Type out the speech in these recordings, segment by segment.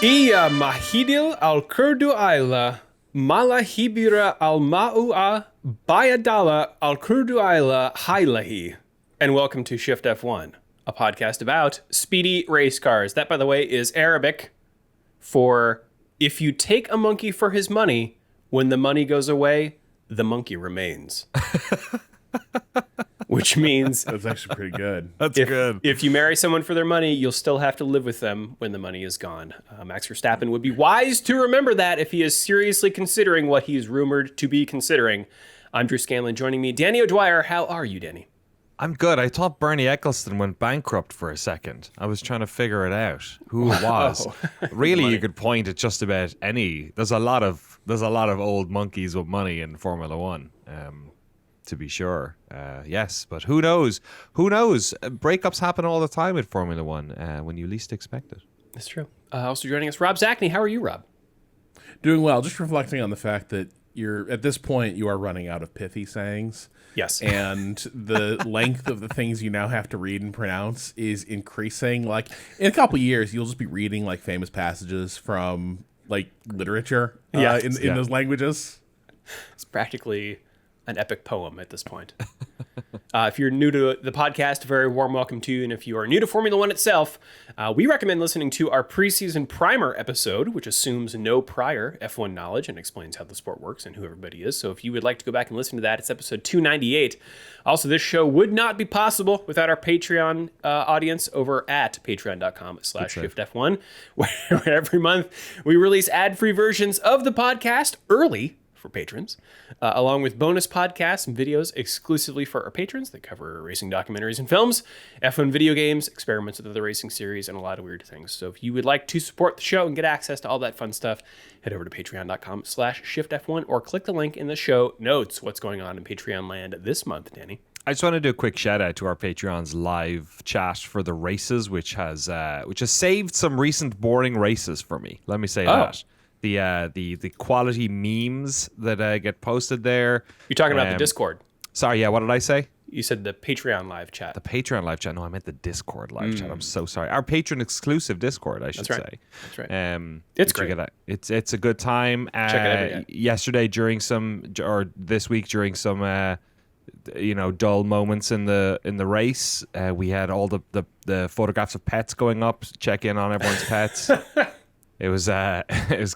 Iya mahidil al kurdu ayla, malahibira al ma'ua, bayadala al kurdu ayla hailahi. And welcome to Shift+F1, a podcast about speedy race cars. That, by the way, is Arabic for if you take a monkey for his money, when the money goes away, the monkey remains. Which means that's actually pretty good. That's good. If you marry someone for their money, you'll still have to live with them when the money is gone. Max Verstappen would be wise to remember that if he is seriously considering what he is rumored to be considering. I'm Drew Scanlon. Joining me, Danny O'Dwyer. How are you, Danny? I'm good. I thought Bernie Eccleston went bankrupt for a second. I was trying to figure it out who it was. Really, you could point at just about any. There's a lot of old monkeys with money in Formula One. To be sure. Yes, but who knows? Who knows? Breakups happen all the time with Formula One when you least expect it. That's true. Also joining us, Rob Zachney. How are you, Rob? Doing well. Just reflecting on the fact that at this point, you are running out of pithy sayings. Yes. And the length of the things you now have to read and pronounce is increasing. Like, in a couple of years, you'll just be reading, like, famous passages from, like, literature in those languages. It's practically an epic poem at this point. If you're new to the podcast, a very warm welcome to you. And if you are new to Formula One itself, we recommend listening to our preseason primer episode, which assumes no prior F1 knowledge and explains how the sport works and who everybody is. So if you would like to go back and listen to that, it's episode 298. Also, this show would not be possible without our Patreon audience over at patreon.com/shiftf1, where every month we release ad-free versions of the podcast early for patrons, along with bonus podcasts and videos exclusively for our patrons that cover racing documentaries and films, F1 video games, experiments with other racing series, and a lot of weird things. So if you would like to support the show and get access to all that fun stuff, head over to patreon.com/shiftf1 or click the link in the show notes. What's going on in Patreon land this month, Danny? I just want to do a quick shout out to our Patreon's live chat for the races, which has saved some recent boring races for me. Let me say that. The quality memes that get posted there. You're talking about the Discord. Sorry, yeah. What did I say? You said the Patreon live chat. The Patreon live chat. No, I meant the Discord live chat. I'm so sorry. Our patron exclusive Discord, I should say. That's right. It's great. It's a good time. Check it out every day. Yesterday this week during some dull moments in the race, we had all the photographs of pets going up. Check in on everyone's pets. It was a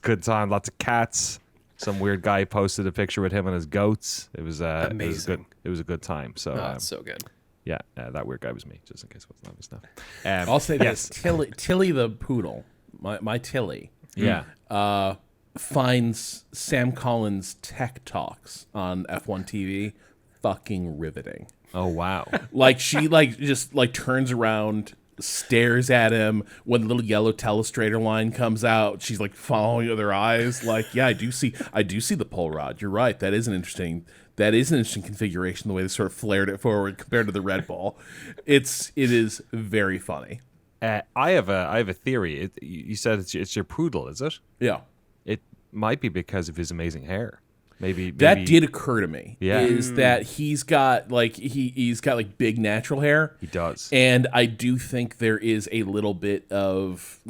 good time. Lots of cats. Some weird guy posted a picture with him and his goats. It was amazing. It was a good time. So it's so good. Yeah, that weird guy was me. Just in case it wasn't obvious enough. I'll say this: Tilly the poodle, my Tilly, finds Sam Collins' tech talks on F1 TV fucking riveting. Oh wow! Like she just turns around, stares at him when the little yellow telestrator line comes out. She's like following with her eyes. Like, yeah, I do see the pole rod. You're right. That is an interesting configuration. The way they sort of flared it forward compared to the Red Bull. It is very funny. I have a theory. You said it's your poodle, is it? Yeah. It might be because of his amazing hair. Maybe that did occur to me. Yeah. Is that he's got he's got big natural hair. He does. And I do think there is a little bit of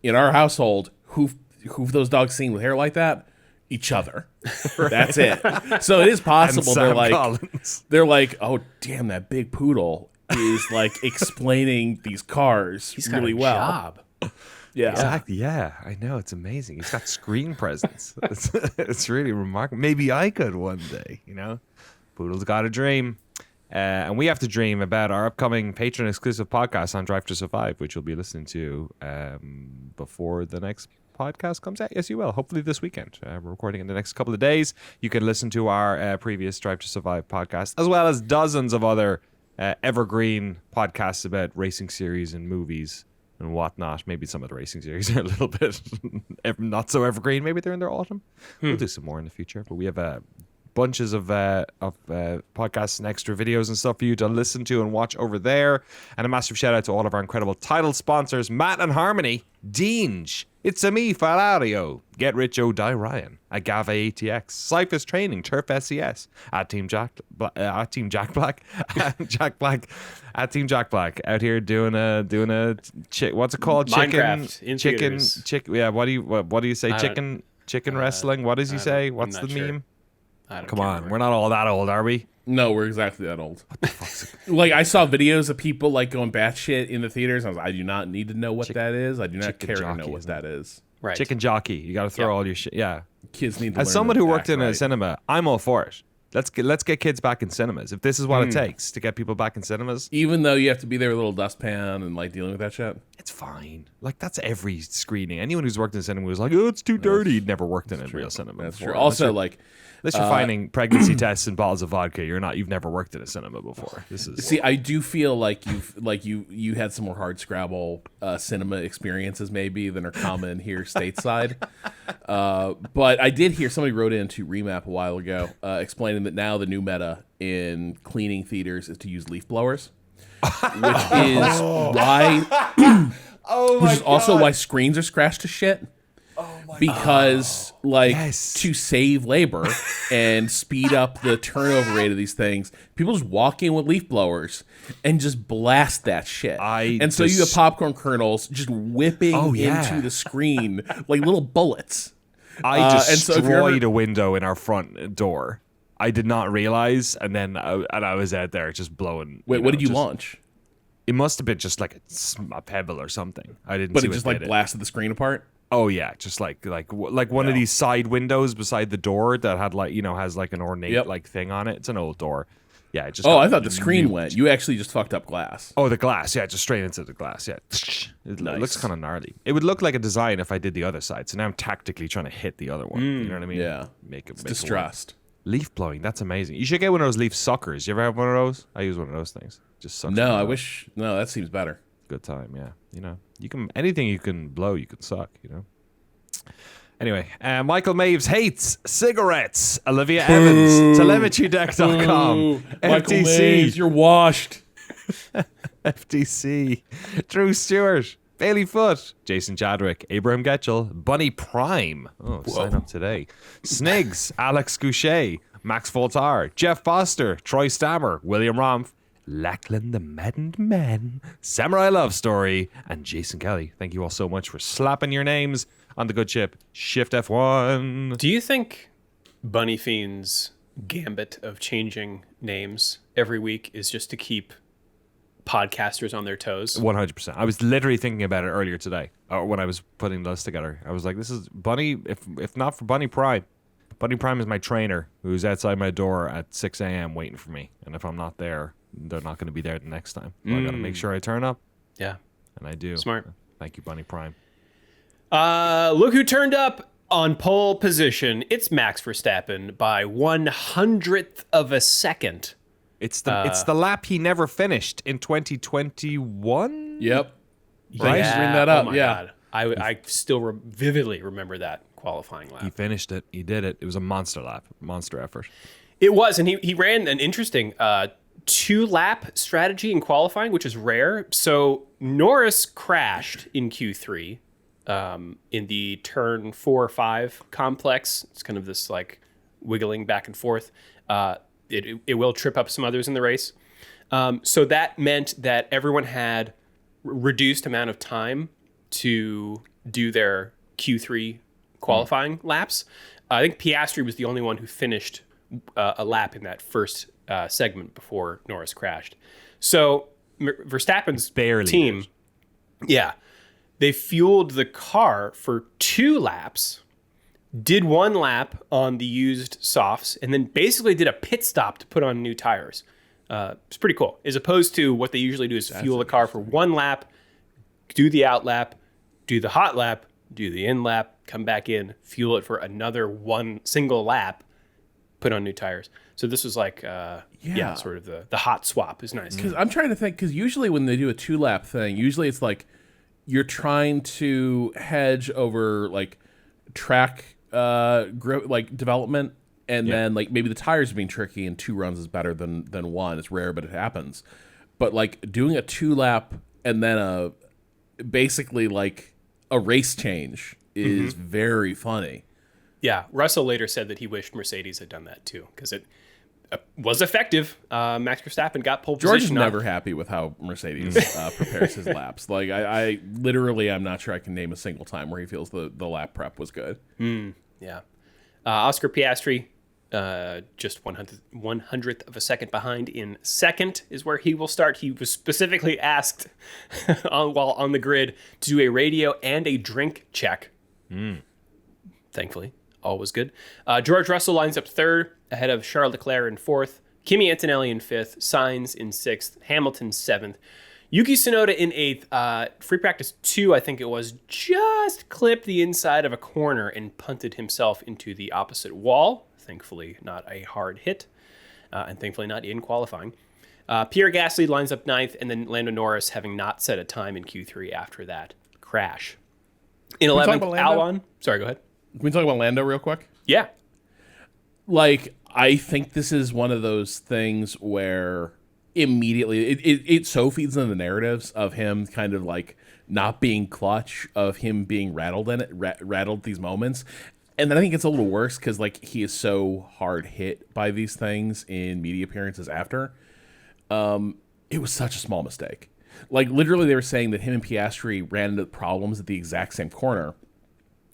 in our household who those dogs seen with hair like that? Each other. Right. That's it. So it is possible they're like, oh damn, that big poodle is explaining these cars He's really got a well. Job. Yeah. Exactly. Yeah, I know. It's amazing. He's got screen presence. It's really remarkable. Maybe I could one day, Poodle's got a dream. And we have to dream about our upcoming patron exclusive podcast on Drive to Survive, which you'll be listening to before the next podcast comes out. Yes, you will. Hopefully this weekend. We're recording in the next couple of days. You can listen to our previous Drive to Survive podcast, as well as dozens of other evergreen podcasts about racing series and movies and whatnot. Maybe some of the racing series are a little bit not so evergreen. Maybe they're in their autumn. We'll do some more in the future. But we have bunches of podcasts and extra videos and stuff for you to listen to and watch over there. And a massive shout out to all of our incredible title sponsors, Matt and Harmony, Deange, It's a Me, Falario, Get Rich or Die Ryan, Agave ATX, Cyphers Training, Turf SES, at Team Jack Black, at Team Jack Black, at Team Jack Black, out here doing a what's it called? Minecraft in theaters. Chicken. Yeah. What do you say? Chicken wrestling. What does he say? What's the sure. meme? Come can't on, remember. we're not all that old, are we? No, we're exactly that old. Like, I saw videos of people like going batshit in the theaters. I was like, I do not need to know what that is. I do not care to know what that is. Right. Chicken jockey. You got to throw all your shit. Yeah. Kids need to As learn someone to who worked act in a right. cinema, I'm all for it. Let's get kids back in cinemas. If this is what it takes to get people back in cinemas, Even though you have to be there with a little dustpan and like dealing with that shit. it's fine. Like that's every screening. Anyone who's worked in cinema was like, "Oh, it's too dirty." Never worked in a real cinema. That's before. true. Also, like, Unless you're finding pregnancy tests and bottles of vodka, you've never worked in a cinema before. This is see, I do feel like you had some more hard scrabble cinema experiences maybe than are common here stateside. But I did hear somebody wrote in to Remap a while ago explaining that now the new meta in cleaning theaters is to use leaf blowers, which is why, which is also why screens are scratched to shit. Because to save labor and speed up the turnover rate of these things, people just walk in with leaf blowers and just blast that shit. So you have popcorn kernels just whipping into the screen like little bullets. I and so if destroyed you're a window in our front door. I did not realize, and then I was out there just blowing. Wait, what did you launch? It must have been just like a pebble or something. I didn't. But see it what just did like blasted the screen apart. Oh yeah, just like one of these side windows beside the door that had has like an ornate like thing on it. It's an old door. Yeah, it just. Oh, I thought the screen went. You actually just fucked up glass. Oh, the glass. Yeah, just straight into the glass. Yeah, it looks kind of gnarly. It would look like a design if I did the other side. So now I'm tactically trying to hit the other one. You know what I mean? Yeah. Make it Distrust. Leaf blowing. That's amazing. You should get one of those leaf suckers. You ever have one of those? I use one of those things. Just sucks. No, I wish. No, that seems better. Good time. Yeah. You can anything you can blow, you can suck. Anyway, Michael Maves hates cigarettes. Olivia Evans, telemetrydeck.com, Michael Mays, you're washed. FTC, Drew Stewart, Bailey Foot, Jason Chadwick, Abraham Getchell, Bunny Prime. Oh, sign up today. Snigs, Alex Goucher, Max Voltar, Jeff Foster, Troy Stammer, William Romph, Lachlan the Maddened Man, Samurai Love Story, and Jason Kelly. Thank you all so much for slapping your names on the good ship, Shift+F1. Do you think Bunny Fiend's gambit of changing names every week is just to keep podcasters on their toes? 100%. I was literally thinking about it earlier today when I was putting the list together. I was like, this is Bunny, if not for Bunny Prime. Bunny Prime is my trainer who's outside my door at 6 a.m. waiting for me. And if I'm not there, they're not going to be there the next time. So I got to make sure I turn up. Yeah. And I do. Smart. Thank you, Bunny Prime. Look who turned up on pole position. It's Max Verstappen by 1/100th of a second. It's the lap he never finished in 2021. Yep. Right? Thanks for bringing that up. Oh my God. I still vividly remember that qualifying lap. He finished it. He did it. It was a monster lap, monster effort. It was, and he ran an interesting 2-lap strategy in qualifying, which is rare. So Norris crashed in Q3 in the turn 4 or 5 complex. It's kind of this like wiggling back and forth. It will trip up some others in the race. So that meant that everyone had reduced amount of time to do their Q3 qualifying laps. I think Piastri was the only one who finished a lap in that first segment before Norris crashed. So Verstappen's barely team, they fueled the car for 2 laps, did 1 lap on the used softs, and then basically did a pit stop to put on new tires. It's pretty cool. As opposed to what they usually do is fuel the car for 1 lap, do the out lap, do the hot lap, do the in lap, come back in, fuel it for another 1 single lap, put on new tires. So this was like, sort of the hot swap is nice. Because I'm trying to think, because usually when they do a 2-lap thing, usually it's like you're trying to hedge over like track development, and then like maybe the tires are being tricky and 2 runs is better than 1. It's rare, but it happens. But like doing a 2-lap and then basically like a race change is very funny. Yeah, Russell later said that he wished Mercedes had done that too, because it was effective. Max Verstappen got pole George is position. never happy with how Mercedes prepares his laps. Like I literally, I'm not sure I can name a single time where he feels the lap prep was good. Yeah. Oscar Piastri, just 100th of a second behind in second is where he will start. He was specifically asked while on the grid to do a radio and a drink check. Thankfully, all was good. George Russell lines up third ahead of Charles Leclerc in fourth, Kimi Antonelli in fifth, Sainz in sixth, Hamilton seventh, Yuki Tsunoda in eighth. Free practice 2, I think it was, just clipped the inside of a corner and punted himself into the opposite wall. Thankfully, not a hard hit, and thankfully not in qualifying. Pierre Gasly lines up ninth, and then Lando Norris having not set a time in Q3 after that crash. In 11th, Albon. Sorry, go ahead. Can we talk about Lando real quick? Yeah. Like, I think this is one of those things where immediately it so feeds into the narratives of him kind of like not being clutch, of him being rattled in it, rattled these moments. And then I think it's a little worse because like he is so hard hit by these things in media appearances after. It was such a small mistake. Like literally they were saying that him and Piastri ran into problems at the exact same corner.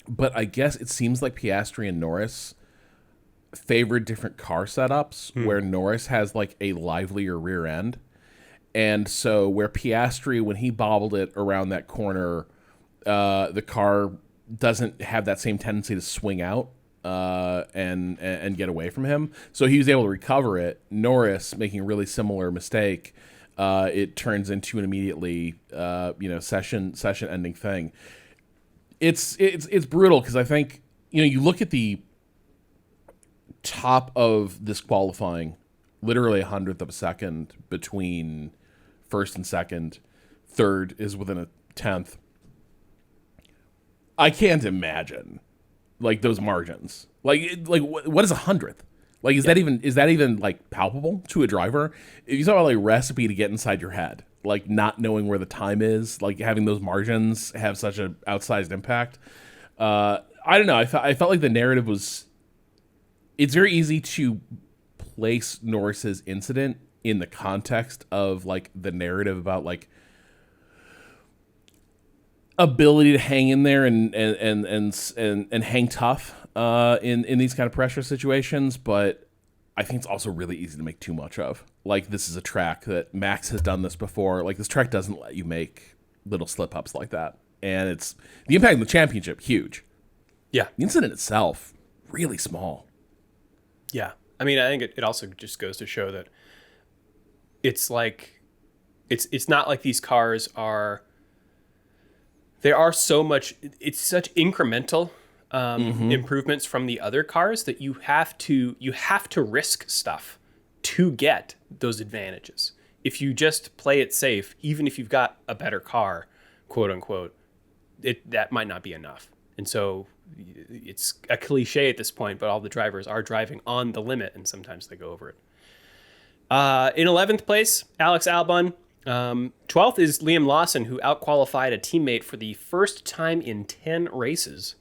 But I guess it seems like Piastri and Norris favored different car setups where Norris has like a livelier rear end. And so where Piastri, when he bobbled it around that corner, the car doesn't have that same tendency to swing out and get away from him. So he was able to recover it. Norris making a really similar mistake. It turns into an immediately session ending thing. It's brutal because I think you look at the top of this qualifying, literally 100th of a second between first and second. Third is within a 10th. I can't imagine like those margins. Like what is 100th? Like is that even like palpable to a driver? If you talk about like recipe to get inside your head, like not knowing where the time is, like having those margins have such an outsized impact. I don't know. I felt like the narrative was. It's very easy to place Norris's incident in the context of like the narrative about like ability to hang in there and hang tough in these kind of pressure situations, but I think it's also really easy to make too much of. Like this is a track that Max has done this before. Like this track doesn't let you make little slip ups like that, and it's the impact of the championship huge. Yeah, the incident itself really small. Yeah, I mean, I think it also just goes to show that it's like it's not like these cars are. There are so much. It's such incremental improvements from the other cars that you have to risk stuff to get those advantages. If you just play it safe, even if you've got a better car, quote unquote, that might not be enough. And so it's a cliche at this point, but all the drivers are driving on the limit, and sometimes they go over it. In 11th place, Alex Albon. 12th is Liam Lawson, who outqualified a teammate for the first time in 10 races.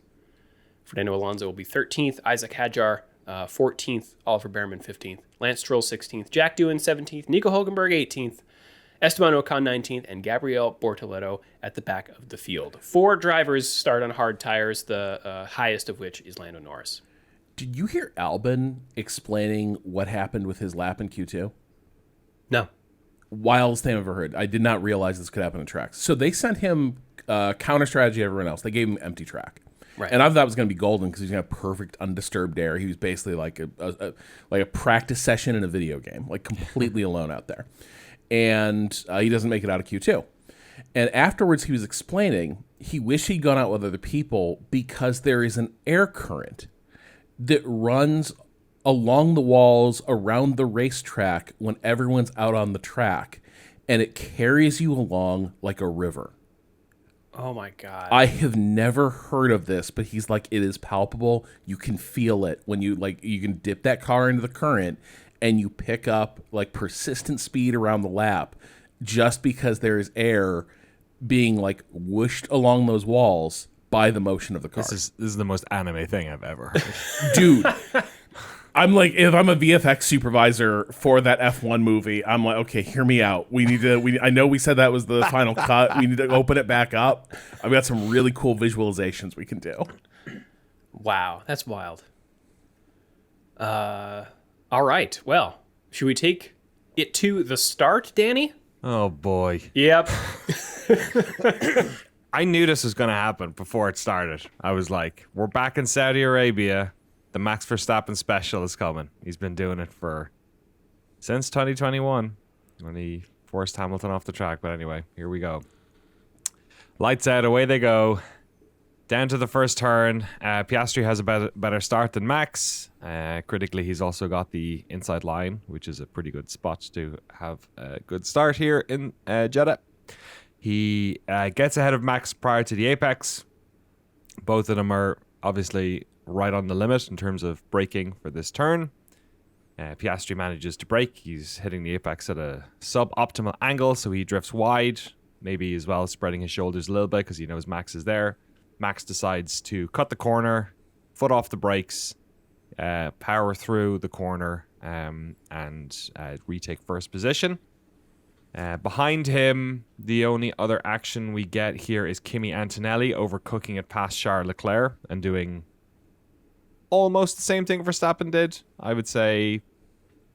Fernando Alonso will be 13th, Isaac Hadjar 14th, Oliver Behrman 15th, Lance Stroll 16th, Jack Doohan 17th, Nico Hulkenberg 18th, Esteban Ocon 19th, and Gabriel Bortoleto at the back of the field. 4 drivers start on hard tires, the highest of which is Lando Norris. Did you hear Albon explaining what happened with his lap in Q2? No. Wildest thing I've ever heard. I did not realize this could happen in tracks. So they sent him counter strategy to everyone else. They gave him empty track. Right. And I thought it was going to be golden because he's going to have perfect undisturbed air. He was basically like a practice session in a video game, like completely alone out there. And he doesn't make it out of Q2. And afterwards, he was explaining he wished he'd gone out with other people because there is an air current that runs along the walls around the racetrack when everyone's out on the track, and it carries you along like a river. Oh my God. I have never heard of this, but he's like, it is palpable. You can feel it when you can dip that car into the current and you pick up like persistent speed around the lap just because there is air being like whooshed along those walls by the motion of the car. This is the most anime thing I've ever heard. Dude, I'm like, if I'm a VFX supervisor for that F1 movie, I'm like, okay, hear me out. I know we said that was the final cut. We need to open it back up. I've got some really cool visualizations we can do. Wow, that's wild. All right. Well, should we take it to the start, Danny? Oh boy. Yep. I knew this was going to happen before it started. I was like, we're back in Saudi Arabia. The Max Verstappen special is coming. He's been doing it since 2021 when he forced Hamilton off the track. But anyway, here we go. Lights out, away they go. Down to the first turn. Piastri has a better start than Max. Critically, he's also got the inside line, which is a pretty good spot to have a good start here in Jeddah. He gets ahead of Max prior to the apex. Both of them are obviously right on the limit in terms of braking for this turn. Piastri manages to brake. He's hitting the apex at a suboptimal angle, so he drifts wide, maybe as well spreading his shoulders a little bit because he knows Max is there. Max decides to cut the corner, foot off the brakes, power through the corner, and retake first position. Behind him, the only other action we get here is Kimi Antonelli overcooking it past Charles Leclerc and doing almost the same thing Verstappen did. I would say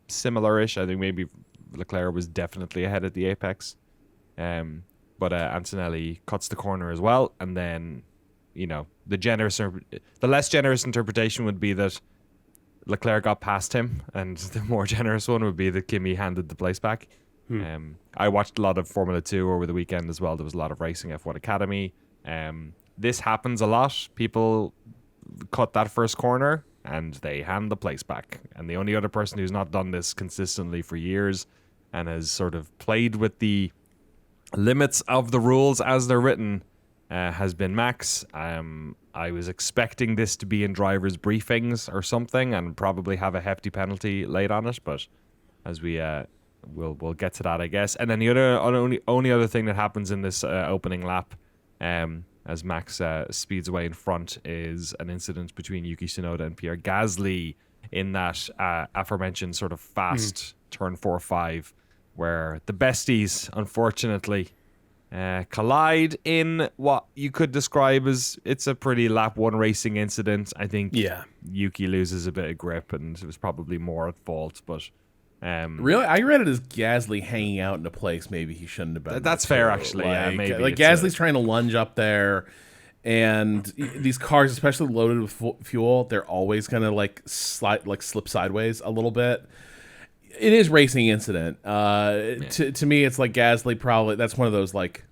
similar-ish. I think maybe Leclerc was definitely ahead at the apex. But Antonelli cuts the corner as well. And then, the less generous interpretation would be that Leclerc got past him. And the more generous one would be that Kimi handed the place back. I watched a lot of Formula 2 over the weekend as well. There was a lot of racing F1 Academy. This happens a lot. People cut that first corner and they hand the place back. And the only other person who's not done this consistently for years and has sort of played with the limits of the rules as they're written has been Max. I was expecting this to be in drivers' briefings or something and probably have a hefty penalty laid on it, but as we we'll get to that, I guess. And then the only other thing that happens in this opening lap as Max speeds away in front is an incident between Yuki Tsunoda and Pierre Gasly in that aforementioned sort of fast turn 4-5 where the besties, unfortunately, collide in what you could describe as it's a pretty lap one racing incident. I think Yuki loses a bit of grip and it was probably more at fault, but really, I read it as Gasly hanging out in a place maybe he shouldn't have been. That's fair, actually. Maybe like Gasly's trying to lunge up there, and these cars, especially loaded with fuel, they're always gonna slip sideways a little bit. It is racing incident. To me, it's like Gasly probably that's one of those like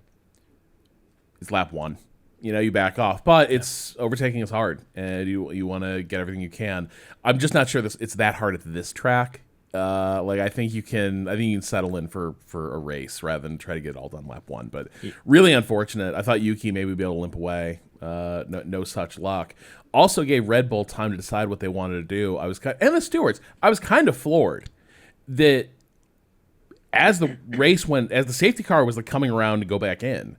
it's lap one. You back off, but it's overtaking is hard, and you want to get everything you can. I'm just not sure it's that hard at this track. I think you can settle in for a race rather than try to get it all done lap one. But really unfortunate. I thought Yuki maybe would be able to limp away. No such luck. Also gave Red Bull time to decide what they wanted to do. And the stewards. I was kind of floored that as the safety car was coming around to go back in,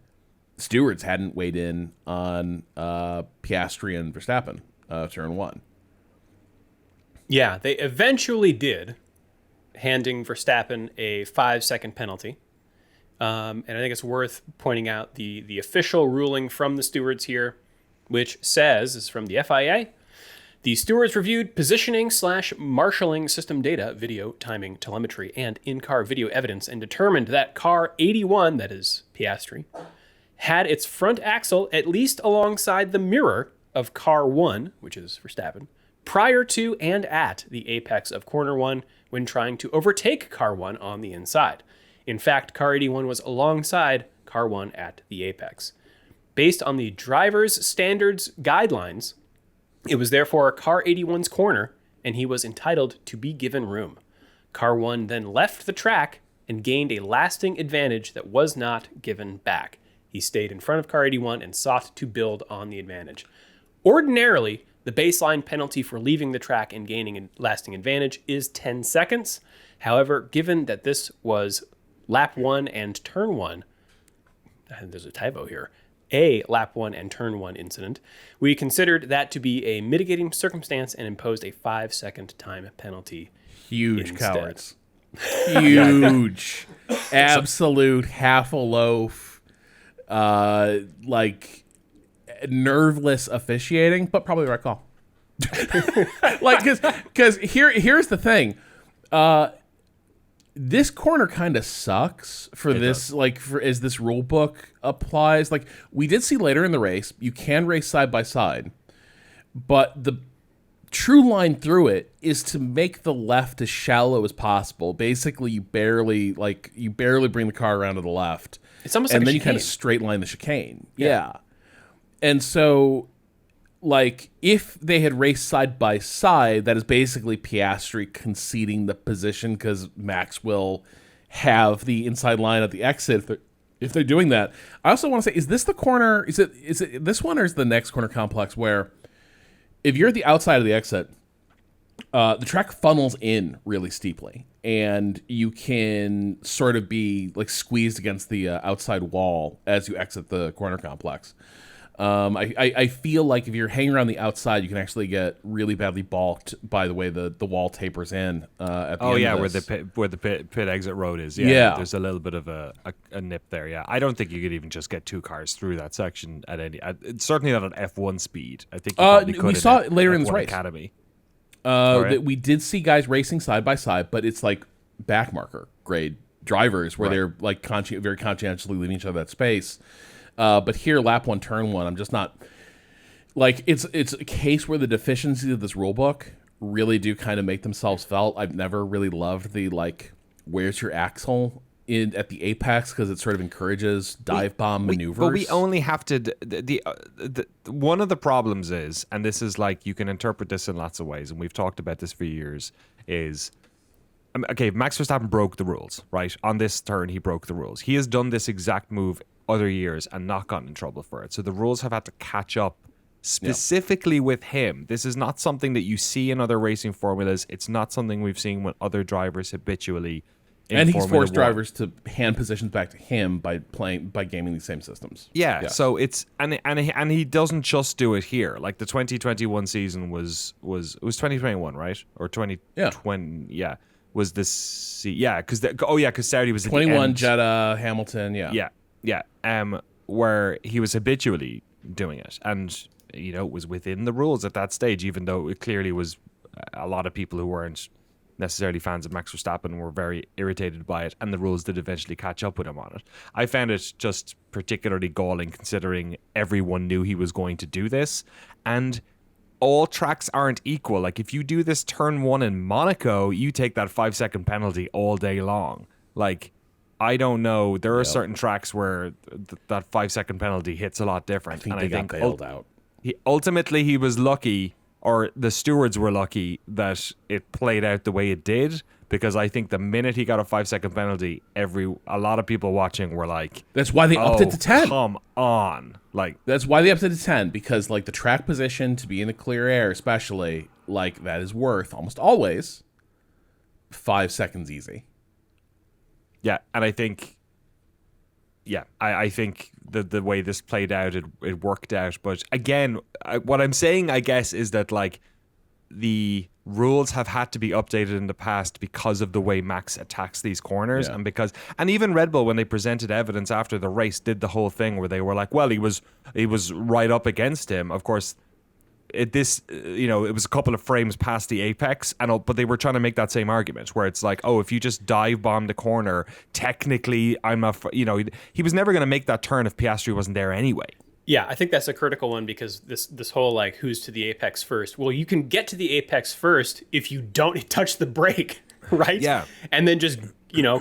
stewards hadn't weighed in on Piastri and Verstappen turn one. Yeah, they eventually did, handing Verstappen a 5-second penalty. And I think it's worth pointing out the official ruling from the stewards here, which says, this is from the FIA, the stewards reviewed positioning/marshalling system data, video, timing, telemetry, and in-car video evidence and determined that car 81, that is Piastri, had its front axle at least alongside the mirror of car 1, which is Verstappen, prior to and at the apex of corner 1 when trying to overtake car 1 on the inside. In fact, car 81 was alongside car 1 at the apex. Based on the driver's standards guidelines, it was therefore car 81's corner, and he was entitled to be given room. Car 1 then left the track and gained a lasting advantage that was not given back. He stayed in front of car 81 and sought to build on the advantage. Ordinarily, the baseline penalty for leaving the track and gaining a lasting advantage is 10 seconds. However, given that this was lap 1 and turn 1, and there's a typo here, a lap 1 and turn 1 incident, we considered that to be a mitigating circumstance and imposed a 5-second time penalty. Huge instead. cowards. Huge. Absolute half a loaf, like nerveless officiating, but probably the right call. Like, because here's the thing. This corner kind of sucks for this, like, as this rule book applies. Like, we did see later in the race, you can race side by side, but the true line through it is to make the left as shallow as possible. Basically, you barely bring the car around to the left. It's almost and like then a you kind of chicane. straight line the chicane. Yeah. And so, like, if they had raced side by side, that is basically Piastri conceding the position because Max will have the inside line at the exit if they're doing that. I also want to say, is this the corner? Is it this one, or is the next corner complex where if you're at the outside of the exit, the track funnels in really steeply, and you can sort of be like squeezed against the outside wall as you exit the corner complex. I feel like if you're hanging around the outside, you can actually get really badly balked by the way the wall tapers in. At the end of this. where the pit exit road is. Yeah. There's a little bit of a nip there. Yeah, I don't think you could even just get two cars through that section at any. Certainly not at F1 speed. I think you probably could. We in saw it later in this F1 race. Academy. That we did see guys racing side by side, but it's like back marker grade drivers where they're like very conscientiously leaving each other that space. But here, lap 1, turn 1, I'm just not like it's a case where the deficiencies of this rule book really do kind of make themselves felt. I've never really loved the like where's your axle at the apex because it sort of encourages dive bomb maneuvers. But we only have to. The one of the problems is, and this is like you can interpret this in lots of ways, and we've talked about this for years. Is okay, Max Verstappen broke the rules, right? On this turn, he broke the rules. He has done this exact move other years and not gotten in trouble for it. So the rules have had to catch up specifically with him. This is not something that you see in other racing formulas. It's not something we've seen with other drivers habitually. And he's Formula forced 1. drivers to hand positions back to him by gaming these same systems. Yeah, so it's and he doesn't just do it here. Like the 2021 season was 2021, right? Or 2020? Yeah, was this? Yeah, because Saudi was at the 21 end. Jeddah, Hamilton. Yeah. Where he was habitually doing it, and it was within the rules at that stage, even though it clearly was a lot of people who weren't necessarily fans of Max Verstappen were very irritated by it, and the rules did eventually catch up with him on it. I found it just particularly galling considering everyone knew he was going to do this, and all tracks aren't equal. Like if you do this turn 1 in Monaco, you take that 5-second penalty all day long. Like I don't know. There are certain tracks where that 5-second penalty hits a lot different. I think got bailed out. Ultimately, he was lucky, or the stewards were lucky that it played out the way it did. Because I think the minute he got a 5-second penalty, a lot of people watching were like, "That's why they upped it to 10." Come on, like that's why they upped it to 10 because like the track position to be in the clear air, especially like that is worth almost always 5 seconds easy. Yeah, and I think, I think the way this played out, it worked out. But again, what I'm saying, I guess, is that like the rules have had to be updated in the past because of the way Max attacks these corners, and even Red Bull, when they presented evidence after the race, did the whole thing where they were like, well, he was right up against him. Of course, it was a couple of frames past the apex, but they were trying to make that same argument where it's like, oh, if you just dive bomb the corner, technically he was never going to make that turn if Piastri wasn't there anyway. Yeah, I think that's a critical one because this whole like who's to the apex first. Well, you can get to the apex first if you don't touch the brake, right? Yeah, and then just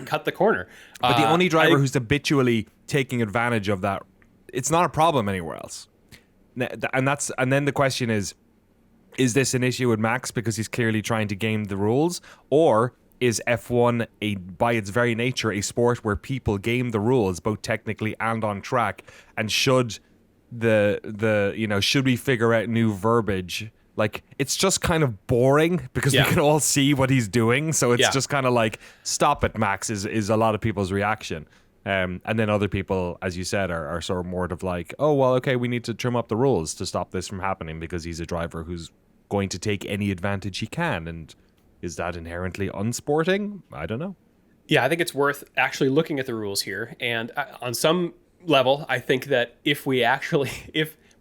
cut the corner. But the only driver who's habitually taking advantage of that, it's not a problem anywhere else. And then the question is this an issue with Max because he's clearly trying to game the rules, or is F1 by its very nature a sport where people game the rules both technically and on track? And should should we figure out new verbiage? Like it's just kind of boring because we can all see what he's doing, so it's just kind of like stop it, Max is a lot of people's reaction. And then other people, as you said, are sort of more of like, oh, well, okay, we need to trim up the rules to stop this from happening because he's a driver who's going to take any advantage he can. And is that inherently unsporting? I don't know. Yeah, I think it's worth actually looking at the rules here. And on some level, I think that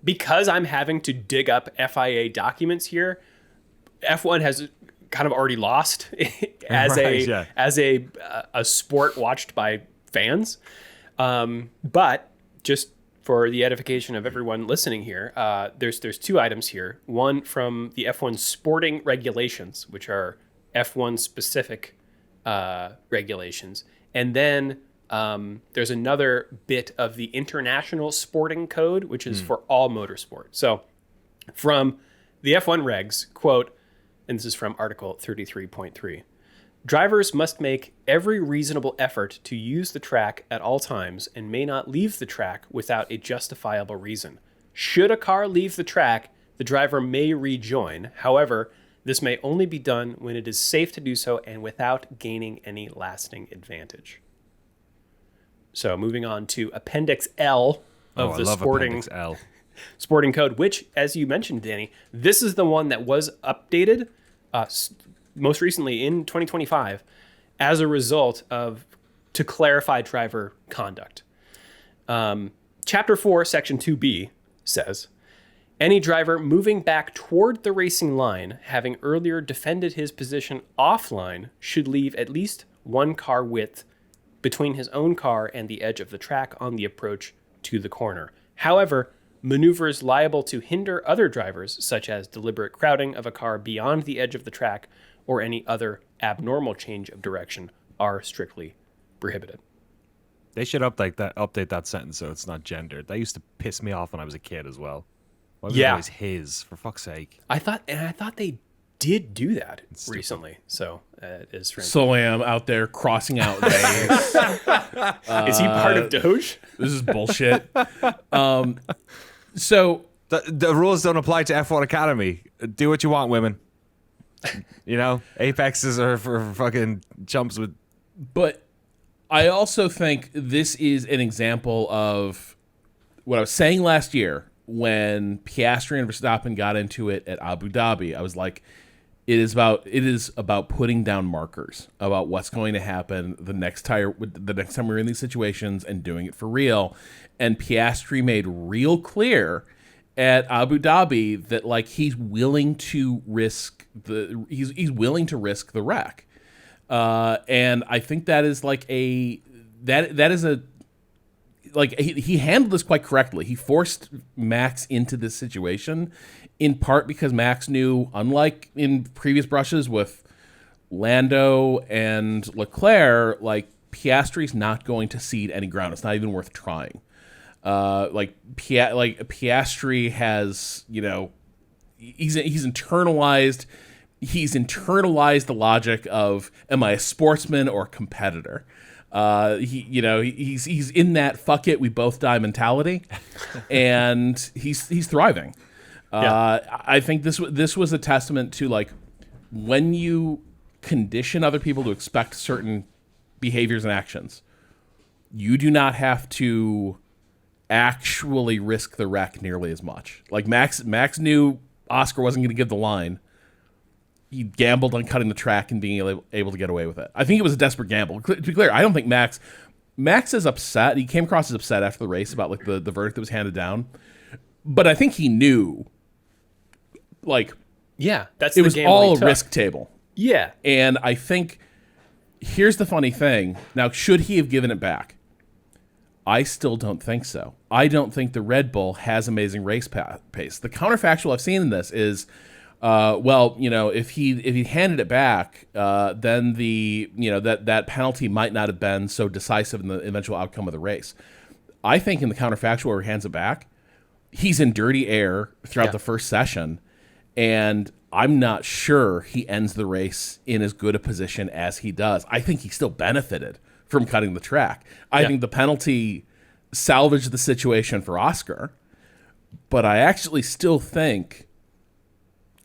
because I'm having to dig up FIA documents here, F1 has kind of already lost as a sport watched by fans. But just for the edification of everyone listening here, there's two items here. One from the F1 sporting regulations, which are F1 specific regulations. And then there's another bit of the International Sporting Code, which is for all motorsport. So from the F1 regs, quote, and this is from Article 33.3, drivers must make every reasonable effort to use the track at all times and may not leave the track without a justifiable reason. Should a car leave the track, the driver may rejoin. However, this may only be done when it is safe to do so and without gaining any lasting advantage. So moving on to Appendix L of the Sporting Code, which, as you mentioned, Danny, this is the one that was updated most recently in 2025 as a result of to clarify driver conduct. Chapter 4, Section 2B says, any driver moving back toward the racing line, having earlier defended his position offline, should leave at least one car width between his own car and the edge of the track on the approach to the corner. However, maneuvers liable to hinder other drivers, such as deliberate crowding of a car beyond the edge of the track or any other abnormal change of direction, are strictly prohibited. They should update that sentence so it's not gendered. That used to piss me off when I was a kid as well. Why was it always his, for fuck's sake? I thought they did do that recently. So it is strange. So I am out there crossing out days. Is he part of Doge? This is bullshit. So the rules don't apply to F1 Academy. Do what you want, women. You know, apexes are for fucking chumps with. But I also think this is an example of what I was saying last year when Piastri and Verstappen got into it at Abu Dhabi. I was like, it is about putting down markers about what's going to happen the next time we're in these situations and doing it for real. And Piastri made real clear at Abu Dhabi that like he's willing to risk the wreck. And I think that is like he handled this quite correctly. He forced Max into this situation, in part because Max knew, unlike in previous brushes with Lando and Leclerc, like Piastri's not going to cede any ground. It's not even worth trying. Piastri has, you know, he's internalized the logic of, am I a sportsman or a competitor? He's in that fuck it, we both die mentality, and he's thriving. I think this was a testament to like when you condition other people to expect certain behaviors and actions, you do not have to actually risk the wreck nearly as much. Like Max knew Oscar wasn't going to give the line. He gambled on cutting the track and being able to get away with it. I think it was a desperate gamble. To be clear, I don't think Max is upset. He came across as upset after the race about like the verdict that was handed down. But I think he knew, like, yeah, that's it was all a risk table. Yeah, and I think here's the funny thing. Now, should he have given it back? I still don't think so. I don't think the Red Bull has amazing race pace. The counterfactual I've seen in this is, if he handed it back, then that penalty might not have been so decisive in the eventual outcome of the race. I think in the counterfactual where he hands it back, he's in dirty air throughout the first session, and I'm not sure he ends the race in as good a position as he does. I think he still benefited from cutting the track. I think the penalty salvaged the situation for Oscar, but I actually still think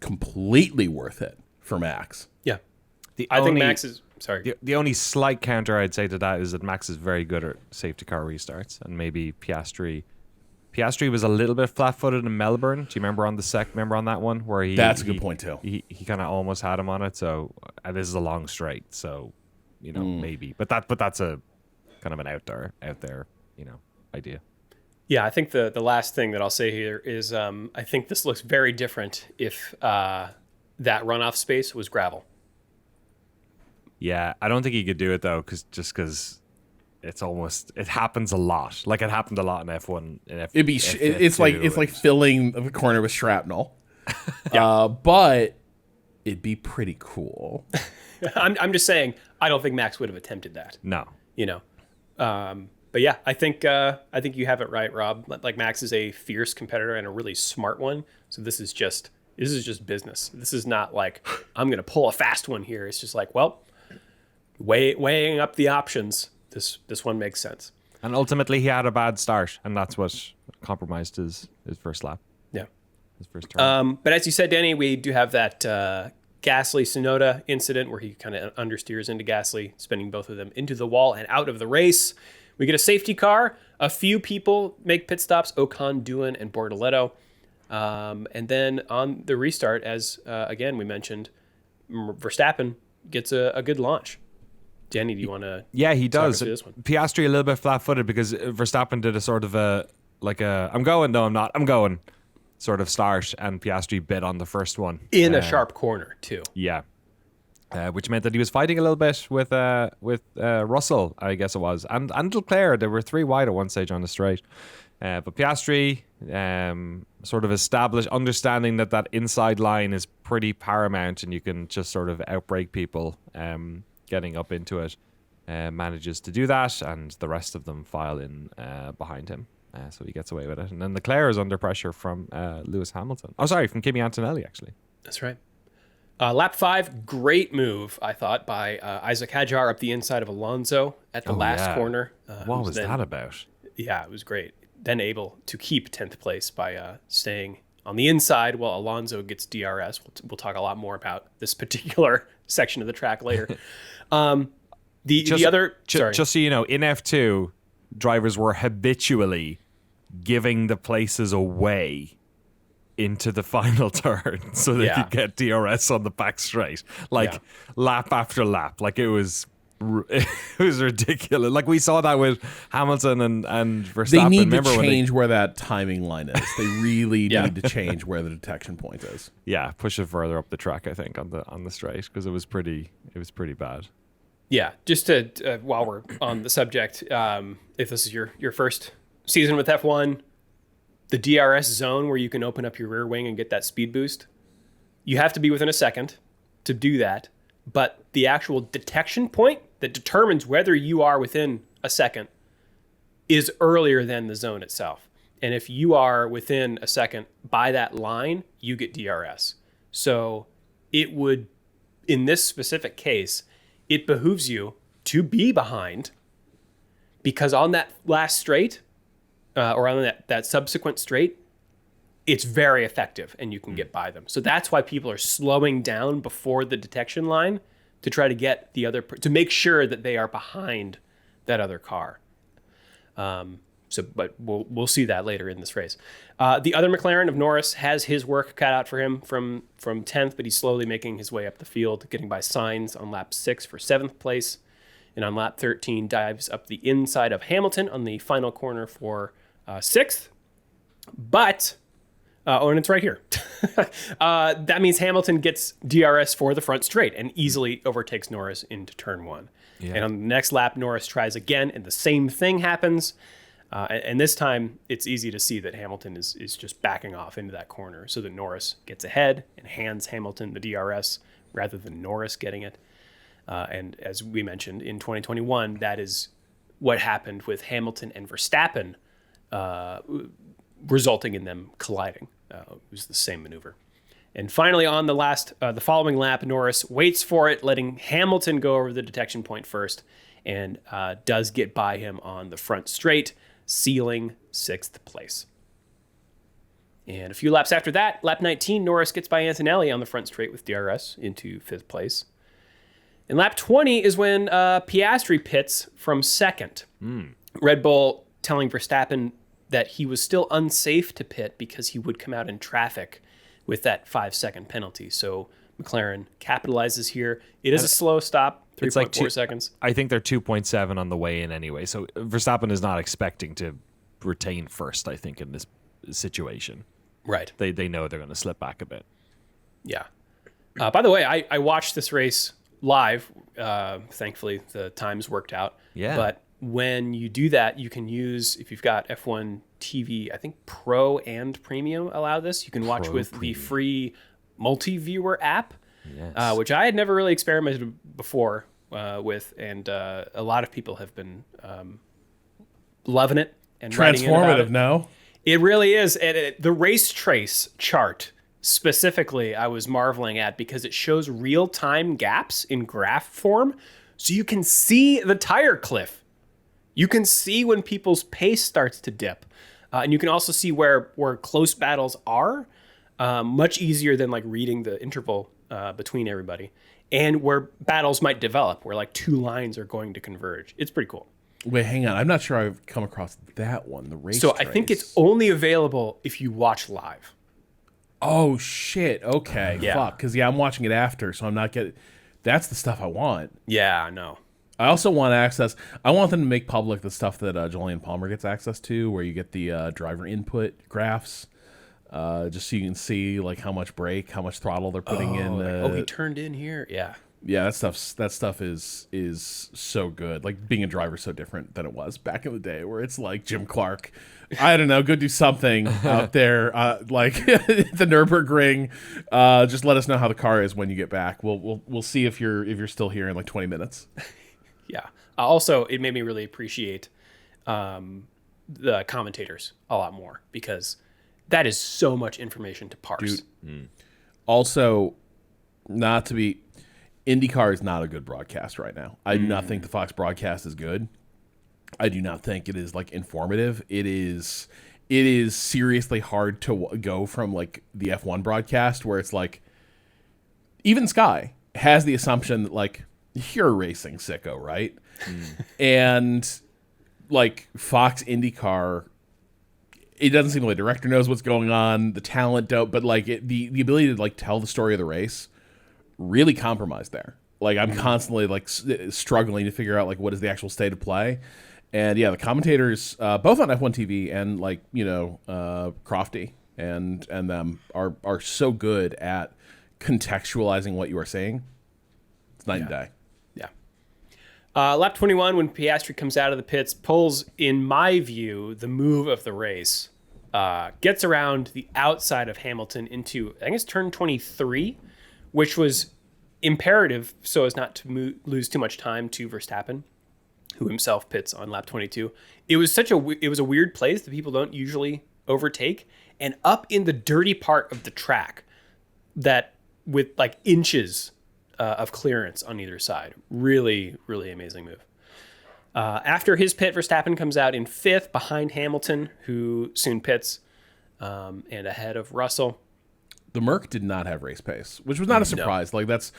completely worth it for Max. Yeah. I think Max is sorry. The only slight counter I'd say to that is that Max is very good at safety car restarts, and maybe Piastri was a little bit flat-footed in Melbourne. Do you remember on that one where he? That's a good point too. He kind of almost had him on it. So this is a long straight, so maybe. But that's a kind of an out there idea. Yeah, I think the last thing that I'll say here is I think this looks very different if that runoff space was gravel. Yeah, I don't think he could do it though, because it happens a lot. Like it happened a lot in F1. It's like filling the corner with shrapnel. But it'd be pretty cool. I'm just saying I don't think Max would have attempted that. No. But yeah, I think you have it right, Rob. Like Max is a fierce competitor and a really smart one. So this is just business. This is not like I'm gonna pull a fast one here. It's just like, well, weighing up the options. This one makes sense. And ultimately, he had a bad start, and that's what compromised his first lap. Yeah, his first turn. But as you said, Danny, we do have that Gasly Tsunoda incident where he kind of understeers into Gasly, spinning both of them into the wall and out of the race. We get a safety car. A few people make pit stops: Ocon, Doohan, and Bortoletto. And then on the restart, as again we mentioned, Verstappen gets a good launch. Danny, do you want to? Yeah, he does. This one? Piastri a little bit flat-footed because Verstappen did a sort of I'm going, no, I'm not, I'm going sort of start, and Piastri bit on the first one in a sharp corner too. Yeah, which meant that he was fighting a little bit with Russell, I guess it was, and Leclerc. There were three wide at one stage on the straight, but Piastri sort of understanding that inside line is pretty paramount, and you can just sort of outbrake people. Getting up into it, manages to do that, and the rest of them file in behind him. So he gets away with it. And then Leclerc is under pressure from Lewis Hamilton. Oh, sorry, from Kimi Antonelli, actually. That's right. Lap 5, great move, I thought, by Isaac Hadjar up the inside of Alonso at the last corner. What was that about? Yeah, it was great. Then able to keep 10th place by staying on the inside while Alonso gets DRS. We'll talk a lot more about this particular section of the track later. Just so you know, in F2, drivers were habitually giving the places away into the final turn so they could get DRS on the back straight, lap after lap. Like it was ridiculous. Like we saw that with Hamilton and Verstappen. They need to change where that timing line is. They really need to change where the detection point is. Yeah, push it further up the track, I think, on the straight, because it was pretty bad. Yeah, just to while we're on the subject, if this is your first season with F1, the DRS zone where you can open up your rear wing and get that speed boost, you have to be within a second to do that. But the actual detection point that determines whether you are within a second is earlier than the zone itself. And if you are within a second by that line, you get DRS. So it would, in this specific case, it behooves you to be behind, because on that last straight or on that subsequent straight, it's very effective and you can get by them. So that's why people are slowing down before the detection line to try to get the other, to make sure that they are behind that other car. But we'll see that later in this race. The other McLaren of Norris has his work cut out for him from 10th, but he's slowly making his way up the field, getting by Sainz on lap 6 for 7th place. And on lap 13, dives up the inside of Hamilton on the final corner for 6th. But, and it's right here. That means Hamilton gets DRS for the front straight and easily overtakes Norris into turn 1. Yeah. And on the next lap, Norris tries again, and the same thing happens. And this time, it's easy to see that Hamilton is just backing off into that corner so that Norris gets ahead and hands Hamilton the DRS rather than Norris getting it. And as we mentioned, in 2021, that is what happened with Hamilton and Verstappen, resulting in them colliding. It was the same maneuver. And finally, on the following lap, Norris waits for it, letting Hamilton go over the detection point first, and does get by him on the front straight, sealing 6th place. And a few laps after that, lap 19, Norris gets by Antonelli on the front straight with DRS into 5th place. In lap 20 is when Piastri pits from second. Red Bull telling Verstappen that he was still unsafe to pit because he would come out in traffic with that 5-second penalty. So McLaren capitalizes here. It is a slow stop, 3.4 seconds. I think they're 2.7 on the way in anyway. So Verstappen is not expecting to retain first, I think, in this situation. Right. They know they're going to slip back a bit. Yeah. By the way, I watched this race live. Thankfully, the times worked out. Yeah. But when you do that, you can use, if you've got F1 TV, I think Pro and Premium allow this. You can watch with the free multi-viewer app, which I had never really experimented before with, and a lot of people have been loving it and writing in about it. No? It really is. And the race trace chart specifically, I was marveling at because it shows real-time gaps in graph form, so you can see the tire cliff. You can see when people's pace starts to dip, and you can also see where close battles are, much easier than like reading the interval between everybody, and where battles might develop, where like two lines are going to converge. It's pretty cool. Wait, hang on. I'm not sure I've come across that one, the race So trace. I think it's only available if you watch live. Oh, shit. Okay. Yeah. Fuck. Because, I'm watching it after, so I'm not getting... That's the stuff I want. Yeah, I know. I also want access... I want them to make public the stuff that Julian Palmer gets access to, where you get the driver input graphs, just so you can see like how much brake, how much throttle they're putting in. He turned in here? Yeah. Yeah, that stuff is so good. Like, being a driver is so different than it was back in the day, where it's like Jim Clark, I don't know, go do something out there, like the Nürburgring. Just let us know how the car is when you get back. We'll see if you're still here in like 20 minutes. Yeah. Also, it made me really appreciate the commentators a lot more, because that is so much information to parse. Dude. Also, not to be... IndyCar is not a good broadcast right now. I do not think the Fox broadcast is good. I do not think it is like informative. It is seriously hard to go from like the F1 broadcast, where it's like, even Sky has the assumption that like, you're a racing sicko, right? And like Fox IndyCar, it doesn't seem like the director knows what's going on, the talent don't, but like the ability to like tell the story of the race really compromised there. Like, I'm constantly like struggling to figure out like what is the actual state of play. And yeah, the commentators, both on F1 TV and like, Crofty and them are so good at contextualizing what you are saying. It's night and day. Yeah. Lap 21, when Piastri comes out of the pits, pulls, in my view, the move of the race, gets around the outside of Hamilton into, I think it's turn 23, which was imperative so as not to lose too much time to Verstappen, who himself pits on lap 22. It was a weird place that people don't usually overtake, and up in the dirty part of the track, that with like inches of clearance on either side. Really, really amazing move. After his pit, Verstappen comes out in fifth behind Hamilton, who soon pits, and ahead of Russell. The Merc did not have race pace, which was not a surprise. No. Like, that's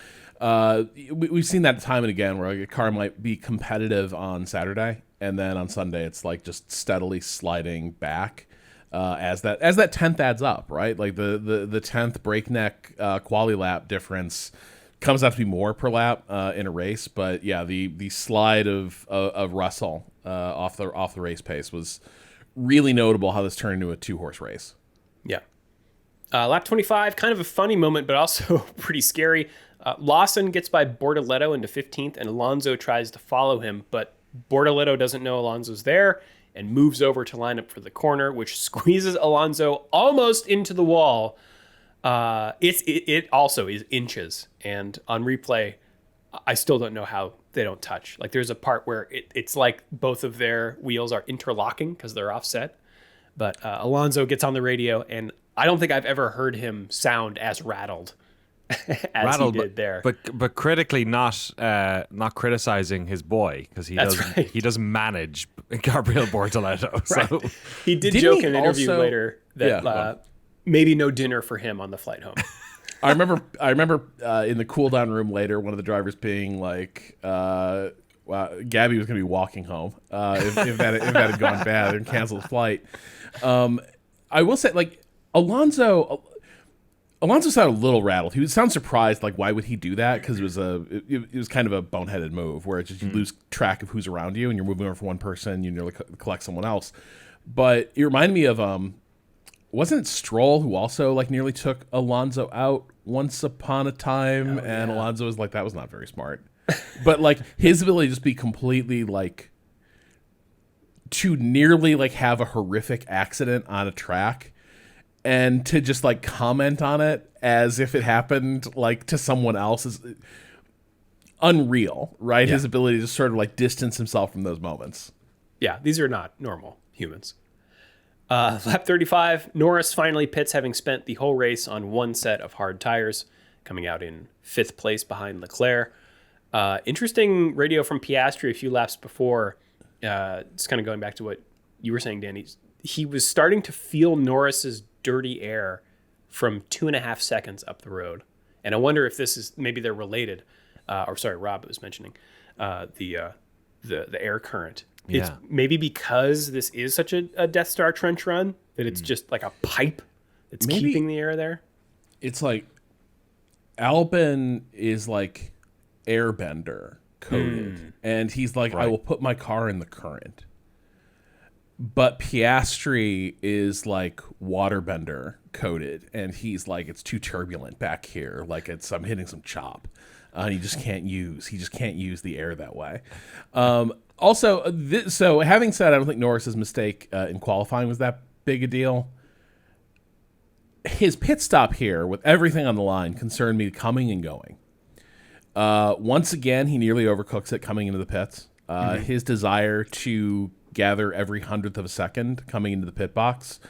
we've seen that time and again, where like a car might be competitive on Saturday, and then on Sunday it's like just steadily sliding back as that 10th adds up, right? Like the 10th breakneck quali lap difference comes out to be more per lap in a race. But yeah, the slide of Russell off the race pace was really notable. How this turned into a 2-horse race. Yeah. Lap 25, kind of a funny moment, but also pretty scary. Lawson gets by Bortoleto into 15th, and Alonso tries to follow him, but Bortoleto doesn't know Alonso's there and moves over to line up for the corner, which squeezes Alonso almost into the wall. It also is inches, and on replay, I still don't know how they don't touch. Like, there's a part where it's like both of their wheels are interlocking because they're offset, but Alonso gets on the radio, and I don't think I've ever heard him sound as rattled as he did there. But critically not criticizing his boy, because he does manage Gabriel Bortoleto. So right. He did joke in an interview later that maybe no dinner for him on the flight home. I remember in the cool down room later, one of the drivers being like, wow, Gabby was going to be walking home if that had gone bad and canceled the flight. I will say, like, Alonso sounded a little rattled. He would sound surprised, like, why would he do that? Because it was kind of a boneheaded move where it's just you lose track of who's around you and you're moving over from one person, you nearly collect someone else. But it reminded me of wasn't it Stroll who also like nearly took Alonso out once upon a time, and Alonso was like, that was not very smart. But like his ability to just be completely like to nearly like have a horrific accident on a track and to just like comment on it as if it happened like to someone else is unreal, right? Yeah. His ability to sort of like distance himself from those moments. Yeah, these are not normal humans. Lap 35, Norris finally pits, having spent the whole race on one set of hard tires, coming out in 5th place behind Leclerc. Interesting radio from Piastri a few laps before. It's kind of going back to what you were saying, Danny. He was starting to feel Norris's dirty air from 2.5 seconds up the road. And I wonder if this is, maybe they're related. Rob was mentioning the air current. It's maybe because this is such a Death Star trench run that it's just like a pipe that's keeping the air there. It's like Albon is like airbender coded, and he's like, I will put my car in the current. But Piastri is like waterbender coded, and he's like, it's too turbulent back here. Like I'm hitting some chop. He just can't use the air that way. Also, so having said, I don't think Norris's mistake in qualifying was that big a deal. His pit stop here, with everything on the line, concerned me coming and going. Once again, he nearly overcooks it coming into the pits. His desire to gather every 100th of a second coming into the pit box.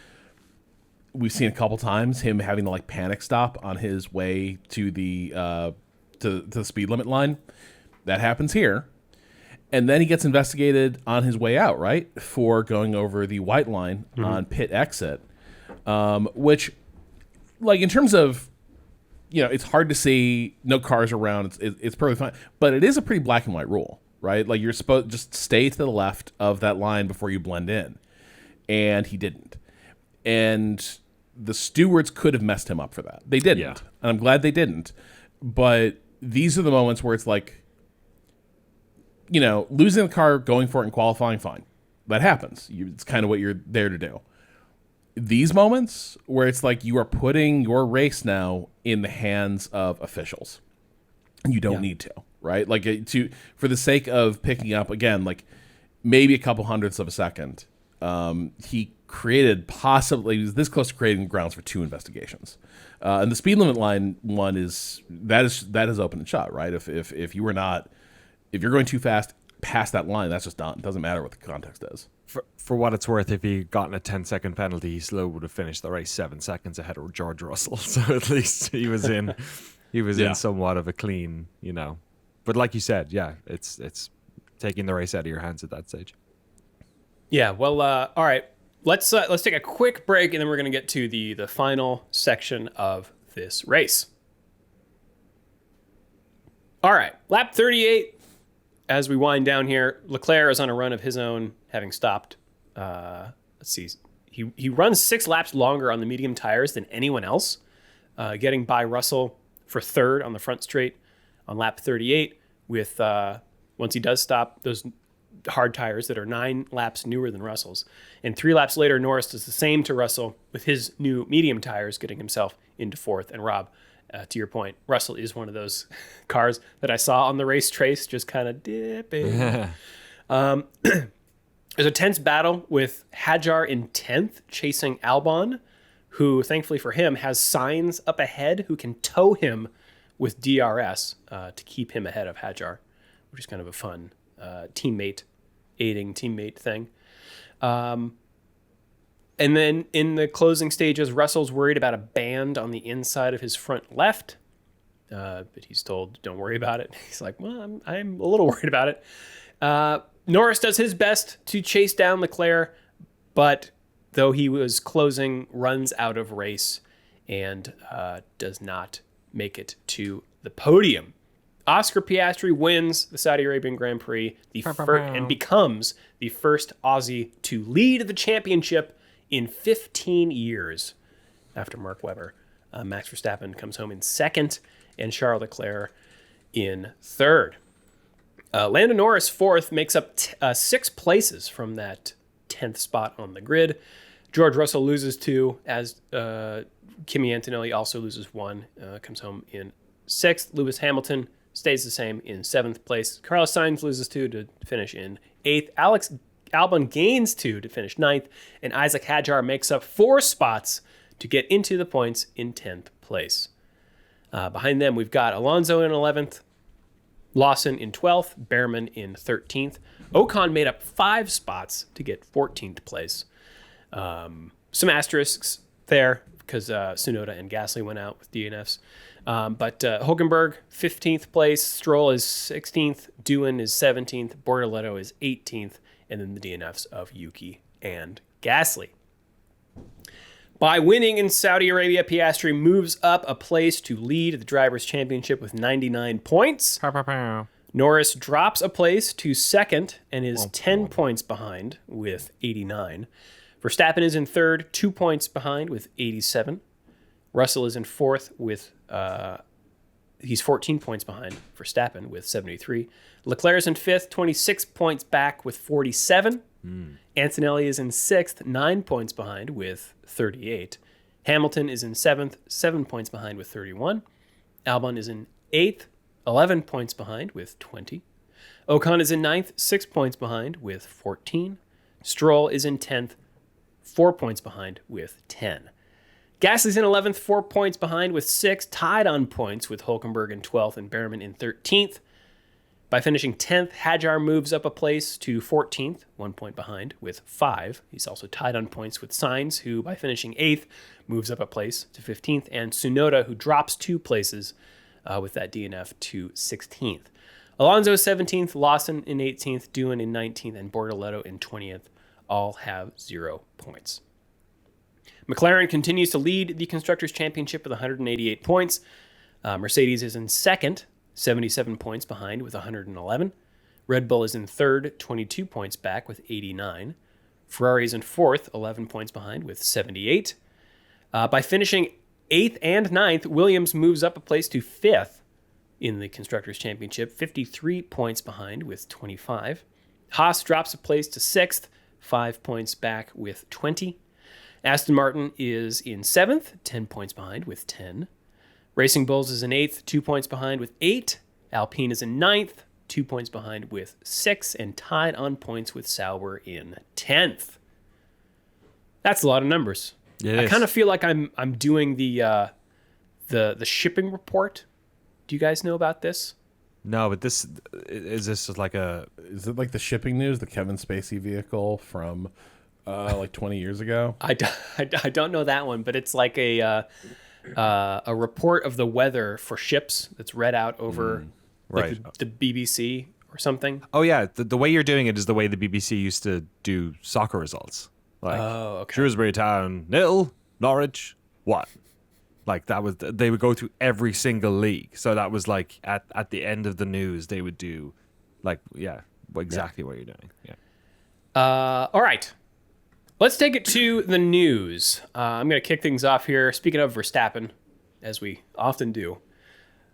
We've seen a couple times him having to like panic stop on his way to the to the speed limit line. That happens here. And then he gets investigated on his way out, right, for going over the white line on pit exit, which, like, in terms of, you know, it's hard to see, no cars around, it's perfectly fine, but it is a pretty black and white rule, right? Like, you're supposed to just stay to the left of that line before you blend in, and he didn't. And the stewards could have messed him up for that. They didn't, and I'm glad they didn't, but these are the moments where it's like, you know, losing the car, going for it, and qualifying, fine. That happens. It's kind of what you're there to do. These moments where it's like you are putting your race now in the hands of officials, and you don't need to, right? Like for the sake of picking up again, like maybe a couple hundredths of a second, he created he was this close to creating grounds for 2 investigations. And the speed limit line one is open and shut, right? If you were not. If you're going too fast past that line, that's just done. It doesn't matter what the context is. For what it's worth, if he'd gotten a 10-second penalty, he still would have finished the race 7 seconds ahead of George Russell. So at least he was in somewhat of a clean, you know. But like you said, it's taking the race out of your hands at that stage. Yeah, well, all right. Let's take a quick break, and then we're going to get to the final section of this race. All right, lap 38. As we wind down here, Leclerc is on a run of his own, having stopped. Let's see. He runs 6 laps longer on the medium tires than anyone else, getting by Russell for 3rd on the front straight on lap 38 with, once he does stop, those hard tires that are 9 laps newer than Russell's. And 3 laps later, Norris does the same to Russell with his new medium tires, getting himself into 4th. And Rob, to your point, Russell is one of those cars that I saw on the race trace just kind of dipping. There's a tense battle with Hadjar in 10th, chasing Albon, who, thankfully for him, has signs up ahead who can tow him with DRS to keep him ahead of Hadjar, which is kind of a fun aiding teammate thing. And then in the closing stages, Russell's worried about a band on the inside of his front left. But he's told, don't worry about it. He's like, well, I'm a little worried about it. Norris does his best to chase down Leclerc, but though he was closing, runs out of race and does not make it to the podium. Oscar Piastri wins the Saudi Arabian Grand Prix and becomes the first Aussie to lead the championship in 15 years after Mark Webber. Max Verstappen comes home in second, and Charles Leclerc in third. Lando Norris, fourth, makes up 6 places from that 10th spot on the grid. George Russell loses 2, as Kimi Antonelli also loses 1, comes home in 6th. Lewis Hamilton stays the same in 7th place. Carlos Sainz loses 2 to finish in 8th. Alex Albon gains 2 to finish 9th. And Isaac Hadjar makes up 4 spots to get into the points in 10th place. Behind them, we've got Alonso in 11th, Lawson in 12th, Behrman in 13th. Ocon made up 5 spots to get 14th place. Some asterisks there because Tsunoda and Gasly went out with DNFs. But Hulkenberg, 15th place. Stroll is 16th. Doohan is 17th. Bortoletto is 18th. And then the DNFs of Yuki and Gasly. By winning in Saudi Arabia, Piastri moves up a place to lead the Drivers' Championship with 99 points. Norris drops a place to second and is 10 points behind with 89. Verstappen is in third, 2 points behind with 87. Russell is in fourth with, he's 14 points behind Verstappen with 73. Leclerc is in fifth, 26 points back with 47. Antonelli is in sixth, 9 points behind with 38. Hamilton is in seventh, 7 points behind with 31. Albon is in eighth, 11 points behind with 20. Ocon is in ninth, 6 points behind with 14. Stroll is in 10th, 4 points behind with 10. Gasly's in 11th, 4 points behind with 6, tied on points with Hulkenberg in 12th and Behrman in 13th. By finishing 10th, Hadjar moves up a place to 14th, 1 point behind with 5. He's also tied on points with Sainz, who by finishing 8th moves up a place to 15th, and Tsunoda, who drops 2 places with that DNF to 16th. Alonso 17th, Lawson in 18th, Doohan in 19th, and Bortoletto in 20th all have 0 points. McLaren continues to lead the Constructors' Championship with 188 points. Mercedes is in second, 77 points behind with 111. Red Bull is in third, 22 points back with 89. Ferrari is in fourth, 11 points behind with 78. By finishing 8th and 9th, Williams moves up a place to 5th in the Constructors' Championship, 53 points behind with 25. Haas drops a place to 6th, 5 points back with 20. Aston Martin is in 7th, 10 points behind with 10. Racing Bulls is in 8th, 2 points behind with 8. Alpine is in 9th, 2 points behind with 6, and tied on points with Sauber in 10th. That's a lot of numbers. I kind of feel like I'm doing the shipping report. Do you guys know about this? No, but this is like a... Is it like the shipping news, the Kevin Spacey vehicle from like 20 years ago? I don't know that one, but it's like a report of the weather for ships that's read out over the BBC or something. Oh, yeah. The way you're doing it is the way the BBC used to do soccer results. Like, Shrewsbury Town, 0, Norwich, 1. Like, that was, they would go through every single league. So that was like, at the end of the news, they would do, like, exactly what you're doing. Yeah. All right. Let's take it to the news. I'm going to kick things off here. Speaking of Verstappen, as we often do,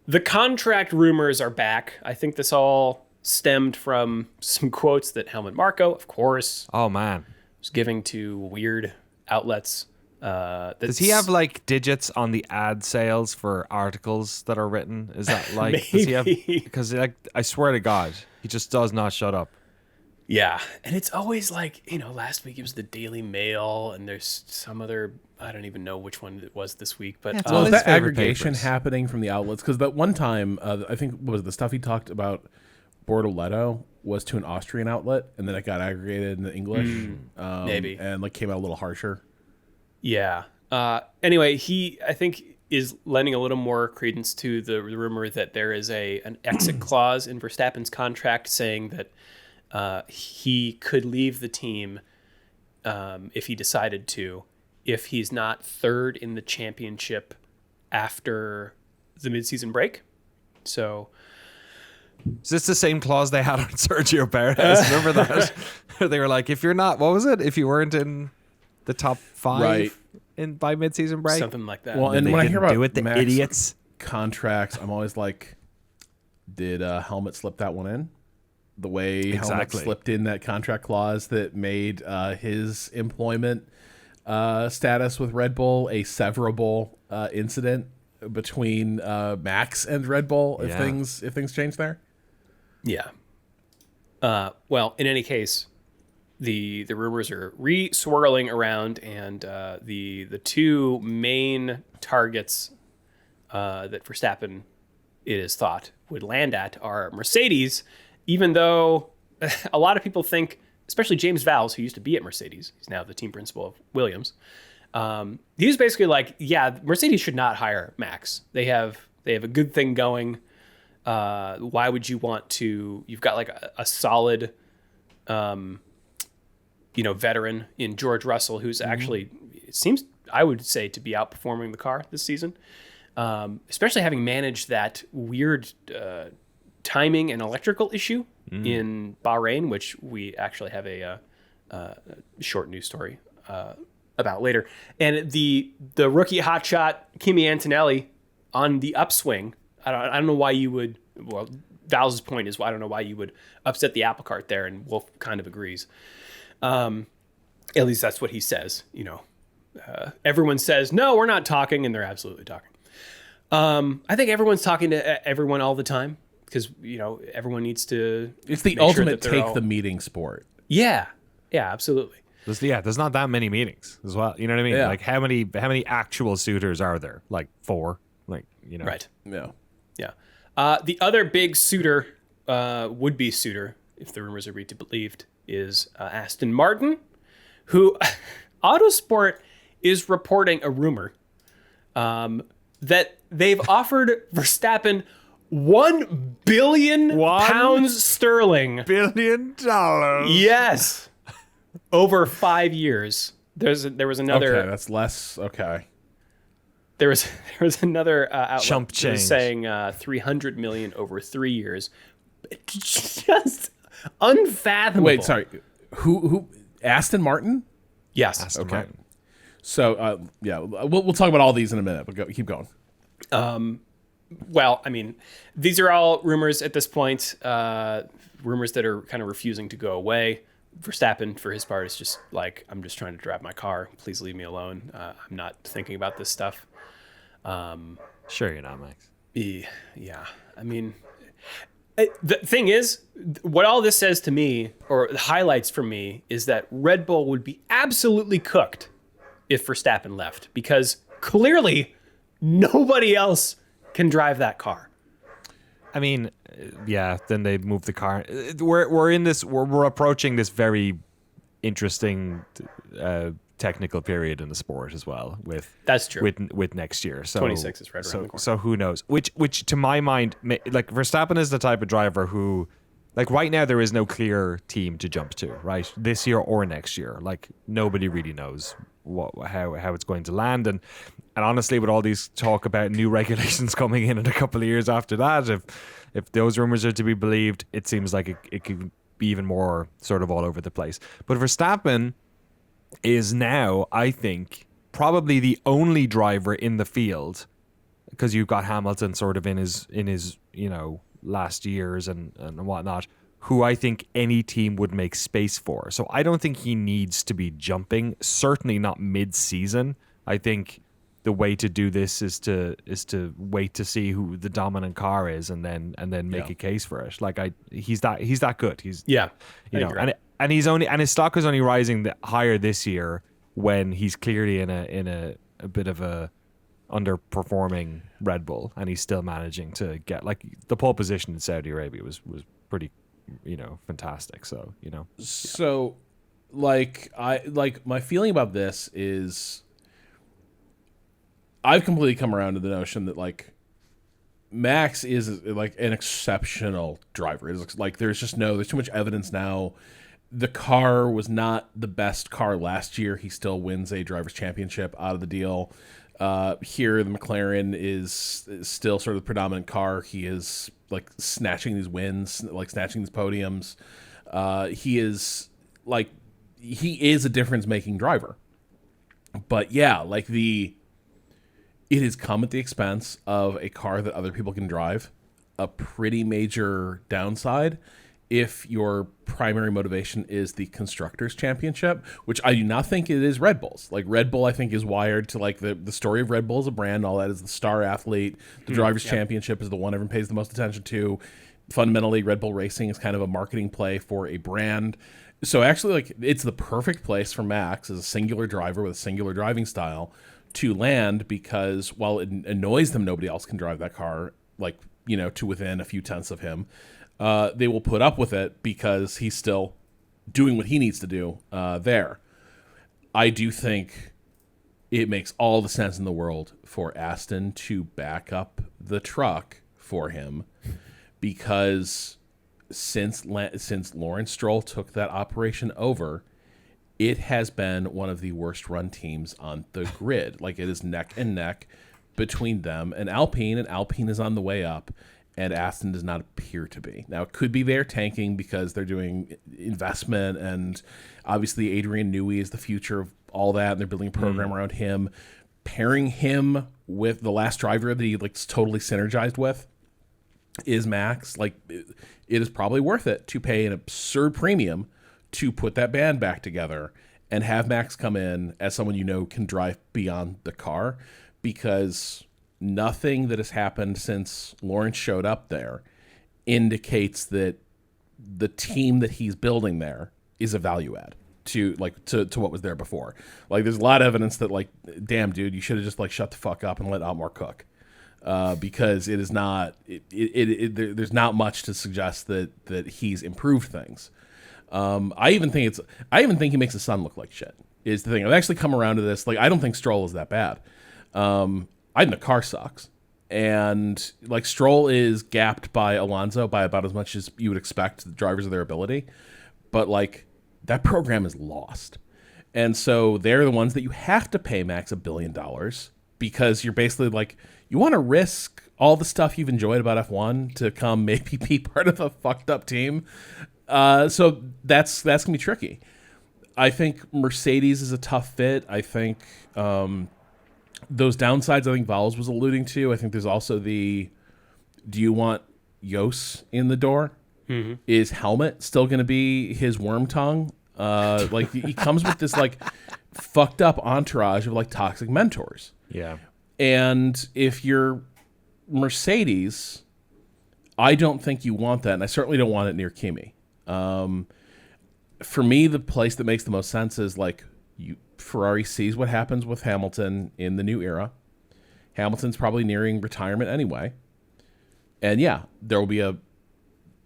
the contract rumors are back. I think this all stemmed from some quotes that Helmut Marko, of course, oh man, was giving to weird outlets. Does he have like digits on the ad sales for articles that are written? Is that like, Maybe. Does he have? Because like, I swear to God, he just does not shut up. Yeah, and it's always like, last week it was the Daily Mail, and there's some other, I don't even know which one it was this week, but... Yeah, well, is his that favorite aggregation papers. happening from the outlets? Because that one time, I think, what was it, the stuff he talked about Bortoletto was to an Austrian outlet, and then it got aggregated into English. Maybe. And like came out a little harsher. Yeah. Anyway, he, I think, is lending a little more credence to the rumor that there is an exit clause in Verstappen's contract saying that he could leave the team if he decided to, if he's not third in the championship after the midseason break. So Is this the same clause they had on Sergio Perez? Remember that? They were like, if you're not, what was it? If you weren't in the top 5 Right. by midseason break, something like that. Well, then and they when I didn't hear about do it, the Max idiots. contracts, I'm always like, did Helmet slip that one in? The way Helmet Exactly. slipped in that contract clause that made his employment status with Red Bull a severable incident between Max and Red Bull if Yeah. things change there. Yeah. Well, in any case, the rumors are re-swirling around, and the two main targets that Verstappen, it is thought, would land at are Mercedes, even though a lot of people think, especially James Vowles, who used to be at Mercedes, he's now the team principal of Williams. He was basically like, yeah, Mercedes should not hire Max. They have a good thing going. Why would you want to? You've got like a solid, veteran in George Russell, who's actually, it seems, I would say, to be outperforming the car this season, especially having managed that weird timing and electrical issue in Bahrain, which we actually have a short news story about later. And the rookie hotshot Kimi Antonelli on the upswing. I don't know why you would. Well, Val's point is, I don't know why you would upset the apple cart there, and Wolf kind of agrees. At least that's what he says. Everyone says no, we're not talking, and they're absolutely talking. I think everyone's talking to everyone all the time because everyone needs to. It's the make sure ultimate that they're take the meeting sport. Yeah, absolutely. There's not that many meetings as well. You know what I mean? Yeah. Like how many actual suitors are there? Like 4. Like Right. Yeah. Yeah. The other big suitor, would-be suitor, if the rumors are to be believed, is Aston Martin, who Autosport is reporting a rumor that they've offered Verstappen £1 billion pounds sterling. $1 billion. Yes. Over 5 years. There was another. Okay, that's less. Okay. There was another outlet Chump that was change. saying $300 million over 3 years. Just unfathomable. Wait, sorry. Who? Aston Martin? Yes. Aston Okay. Martin. So yeah, we'll talk about all these in a minute. But keep going. Well, I mean, these are all rumors at this point. Rumors that are kind of refusing to go away. Verstappen, for his part, is just like, I'm just trying to drive my car. Please leave me alone. I'm not thinking about this stuff. Sure you're not, Max. Yeah. I mean, the thing is, what all this says to me, or the highlights for me, is that Red Bull would be absolutely cooked if Verstappen left, because clearly nobody else can drive that car. I mean, yeah. Then they move the car. We're approaching this very interesting technical period in the sport as well. That's true. With next year, so 26 is right around the corner. So who knows? Which to my mind, like Verstappen is the type of driver who, like right now, there is no clear team to jump to. Right, this year or next year, like nobody really knows how it's going to land. And honestly, with all these talk about new regulations coming in a couple of years after that, if those rumors are to be believed, it seems like it could be even more sort of all over the place. But Verstappen is now, I think, probably the only driver in the field, because you've got Hamilton sort of in his last years and whatnot, who I think any team would make space for. So I don't think he needs to be jumping, certainly not mid-season. I think the way to do this is to wait to see who the dominant car is and then make a case for it. Like he's that good. He's and he's only, and his stock is only rising higher this year when he's clearly in a bit of a underperforming Red Bull, and he's still managing to get, like, the pole position in Saudi Arabia was pretty fantastic. So my feeling about this is I've completely come around to the notion that like Max is like an exceptional driver. It's like there's too much evidence now. The car was not the best car last year. He still wins a driver's championship out of the deal. Here, the McLaren is still sort of the predominant car. He is like snatching these wins, like snatching these podiums. He is a difference-making driver. But yeah, like it has come at the expense of a car that other people can drive. A pretty major downside if your primary motivation is the Constructors' Championship, which I do not think it is Red Bull's. Like, Red Bull, I think, is wired to, like, the story of Red Bull as a brand. All that is the star athlete. The Drivers' Championship is the one everyone pays the most attention to. Fundamentally, Red Bull Racing is kind of a marketing play for a brand. So, actually, like, it's the perfect place for Max as a singular driver with a singular driving style to land, because while it annoys them nobody else can drive that car, like, you know, to within a few tenths of him, they will put up with it because he's still doing what he needs to do there. I do think it makes all the sense in the world for Aston to back up the truck for him, because since Lawrence Stroll took that operation over, it has been one of the worst run teams on the grid. Like, it is neck and neck between them and Alpine is on the way up. And Aston does not appear to be. Now, it could be they're tanking because they're doing investment, and obviously Adrian Newey is the future of all that, and they're building a program around him. Pairing him with the last driver that he like totally synergized with is Max. Like, it is probably worth it to pay an absurd premium to put that band back together and have Max come in as someone you know can drive beyond the car, because nothing that has happened since Lawrence showed up there indicates that the team that he's building there is a value add to what was there before. Like, there's a lot of evidence that, like, damn dude, you should have just like shut the fuck up and let Otmar cook, because it is not there's not much to suggest that he's improved things. I even think he makes his son look like shit is the thing. I've actually come around to this. Like, I don't think Stroll is that bad. I think the car sucks. And, like, Stroll is gapped by Alonso by about as much as you would expect the drivers of their ability. But, like, that program is lost. And so they're the ones that you have to pay Max $1 billion, because you're basically, like, you want to risk all the stuff you've enjoyed about F1 to come maybe be part of a fucked up team. So that's going to be tricky. I think Mercedes is a tough fit. I think those downsides I think Vowles was alluding to. I think there's also do you want Yos in the door? Mm-hmm. Is Helmet still going to be his worm tongue? Like, he comes with this like fucked up entourage of like toxic mentors. Yeah. And if you're Mercedes, I don't think you want that. And I certainly don't want it near Kimi. For me, the place that makes the most sense is like Ferrari sees what happens with Hamilton in the new era. Hamilton's probably nearing retirement anyway. And yeah, there will be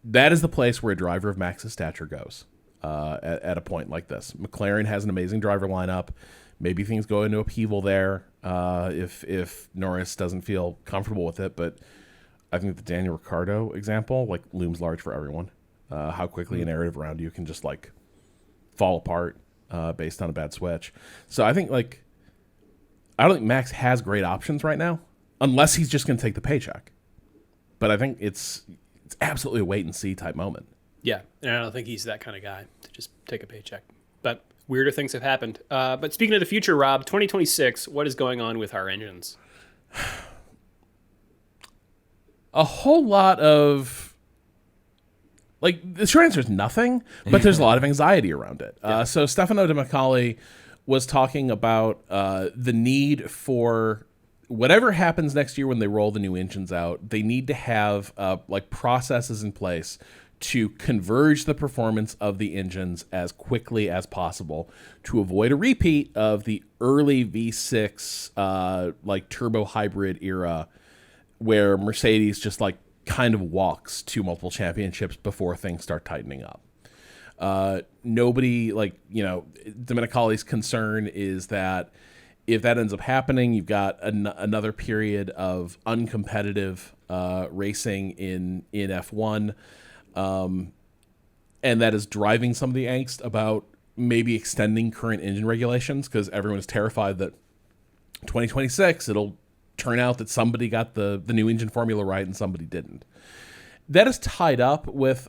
that is the place where a driver of Max's stature goes at a point like this. McLaren has an amazing driver lineup. Maybe things go into upheaval there if Norris doesn't feel comfortable with it. But I think the Daniel Ricciardo example like looms large for everyone. How quickly a narrative around you can just like fall apart based on a bad switch. So I think I don't think Max has great options right now, unless he's just going to take the paycheck. But I think it's absolutely a wait and see type moment. Yeah, and I don't think he's that kind of guy to just take a paycheck. But weirder things have happened. But speaking of the future, Rob, 2026, what is going on with our engines? A whole lot of the short answer is nothing, but there's a lot of anxiety around it. So Stefano De Macaulay was talking about the need for whatever happens next year when they roll the new engines out, they need to have processes in place to converge the performance of the engines as quickly as possible to avoid a repeat of the early V6 turbo hybrid era where Mercedes just kind of walks to multiple championships before things start tightening up. Nobody Domenicali's concern is that if that ends up happening, you've got another period of uncompetitive racing in F1, and that is driving some of the angst about maybe extending current engine regulations because everyone is terrified that 2026, it'll turn out that somebody got the new engine formula right and somebody didn't. That is tied up with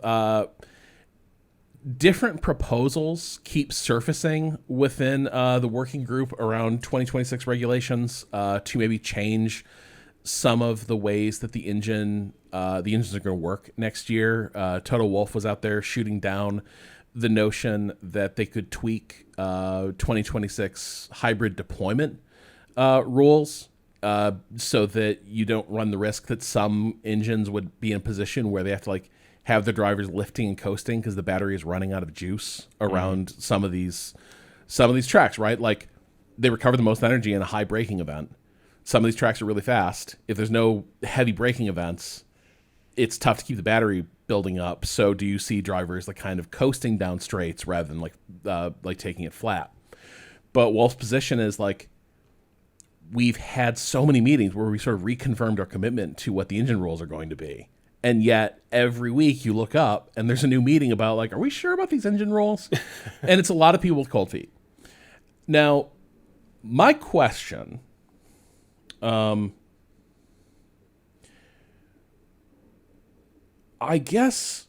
different proposals keep surfacing within the working group around 2026 regulations to maybe change some of the ways that the engines are going to work next year. Toto Wolff was out there shooting down the notion that they could tweak 2026 hybrid deployment rules so that you don't run the risk that some engines would be in a position where they have to like have the drivers lifting and coasting because the battery is running out of juice around some of these tracks, right? Like they recover the most energy in a high braking event. Some of these tracks are really fast. If there's no heavy braking events, it's tough to keep the battery building up. So do you see drivers like kind of coasting down straights rather than like taking it flat? But Wolf's position is like, we've had so many meetings where we sort of reconfirmed our commitment to what the engine rules are going to be. And yet every week you look up and there's a new meeting about like, are we sure about these engine rules? And it's a lot of people with cold feet. Now, my question, I guess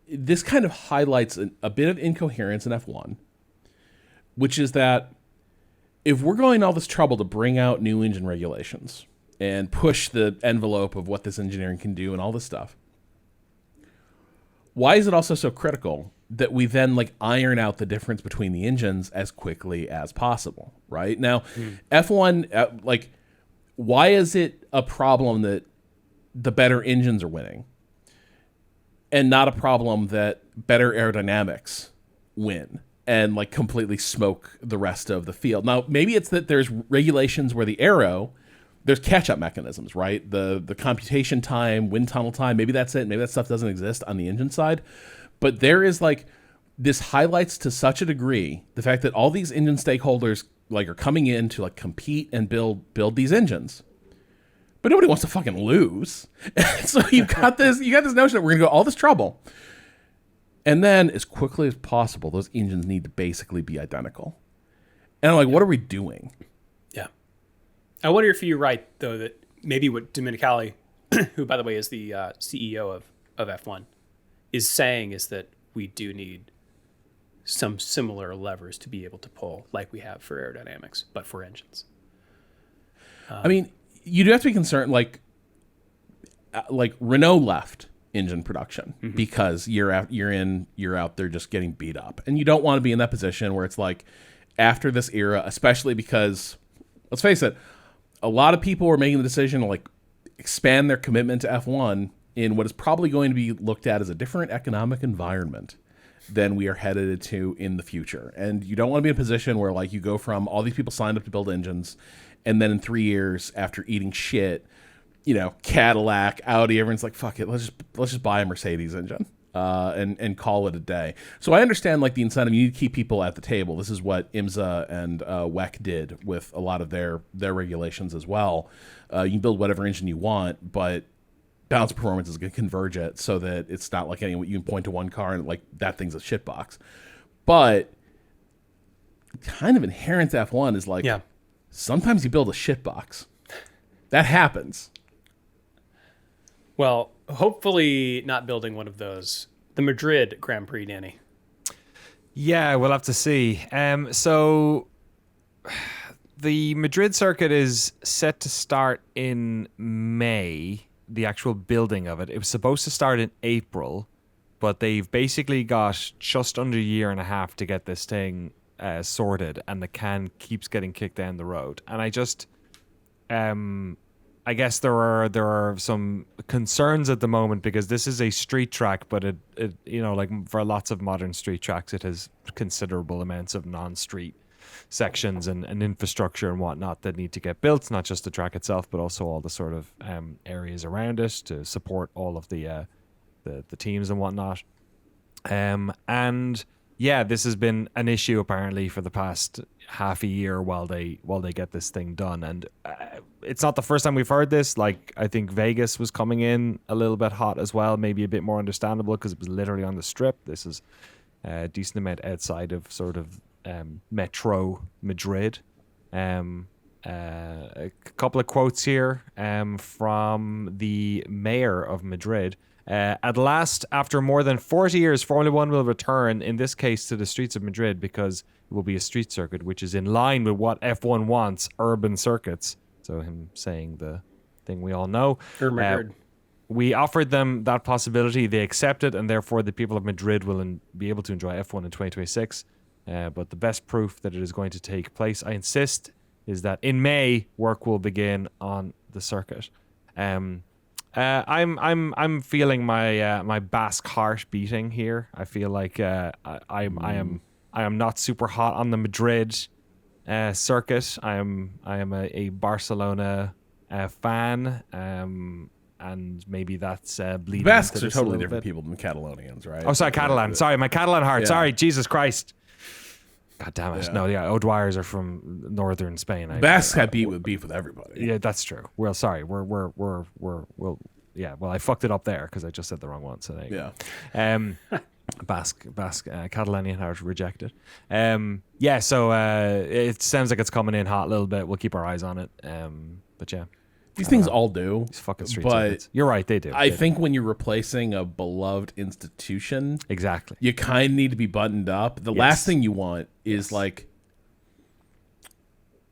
this kind of highlights a bit of incoherence in F1, which is that if we're going all this trouble to bring out new engine regulations and push the envelope of what this engineering can do and all this stuff, why is it also so critical that we then like iron out the difference between the engines as quickly as possible, right? Now, F1, like, why is it a problem that the better engines are winning and not a problem that better aerodynamics win and like completely smoke the rest of the field? Now, maybe it's that there's regulations where the aero, there's catch-up mechanisms, right? The computation time, wind tunnel time, maybe that's it. Maybe that stuff doesn't exist on the engine side. But there is like, this highlights to such a degree the fact that all these engine stakeholders like are coming in to like compete and build these engines. But nobody wants to fucking lose. So you got this notion that we're gonna go all this trouble. And then as quickly as possible, those engines need to basically be identical. And I'm like, what are we doing? Yeah. I wonder if you're right, though, that maybe what Domenicali, who, by the way, is the CEO of F1, is saying is that we do need some similar levers to be able to pull like we have for aerodynamics, but for engines. I mean, you do have to be concerned, like Renault left engine production because year out there just getting beat up. And you don't want to be in that position where it's like after this era, especially because, let's face it, a lot of people are making the decision to like expand their commitment to F1 in what is probably going to be looked at as a different economic environment than we are headed to in the future. And you don't want to be in a position where like you go from all these people signed up to build engines, and then in 3 years after eating shit, you know, Cadillac, Audi, everyone's like, fuck it, let's just buy a Mercedes engine and call it a day. So I understand like the incentive, you need to keep people at the table. This is what IMSA and WEC did with a lot of their regulations as well. You can build whatever engine you want, but balance of performance is going to converge it so that it's not like you can point to one car and like that thing's a shitbox. But kind of inherent to F1 is like, sometimes you build a shitbox. That happens. Well, hopefully not building one of those. The Madrid Grand Prix, Danny. Yeah, we'll have to see. So the Madrid circuit is set to start in May, the actual building of it. It was supposed to start in April, but they've basically got just under a year and a half to get this thing sorted, and the can keeps getting kicked down the road. And I just, I guess there are some concerns at the moment because this is a street track, but it you know, like for lots of modern street tracks, it has considerable amounts of non-street sections and infrastructure and whatnot that need to get built, not just the track itself, but also all the sort of areas around it to support all of the teams and whatnot. And yeah, this has been an issue apparently for the past half a year while they get this thing done. And it's not the first time we've heard this. Like, I think Vegas was coming in a little bit hot as well, maybe a bit more understandable because it was literally on the strip. This is a decent amount outside of sort of Metro Madrid. A couple of quotes here from the mayor of Madrid. At last, after more than 40 years, Formula One will return, in this case, to the streets of Madrid because it will be a street circuit, which is in line with what F1 wants, urban circuits. So him saying the thing we all know. We offered them that possibility. They accepted, and therefore the people of Madrid will be able to enjoy F1 in 2026. But the best proof that it is going to take place, I insist, is that in May work will begin on the circuit. I'm feeling my Basque heart beating here. I feel like I am not super hot on the Madrid circuit. I am a Barcelona fan. And maybe that's bleeding. Basques are totally different people than Catalonians, right? Oh, sorry, Catalan. Sorry, my Catalan heart. Yeah. Sorry, Jesus Christ. God damn it. Yeah. No, yeah, O'Dwyer's are from northern Spain. Basques have beef with everybody. Yeah, that's true. Well, sorry. Well, I fucked it up there because I just said the wrong one. So there you go. Basque, Catalanian heart rejected. So it sounds like it's coming in hot a little bit. We'll keep our eyes on it. But yeah. These things all do. These fucking street but circuits. You're right, they do. I think when you're replacing a beloved institution, exactly, you kind of need to be buttoned up. The last thing you want is like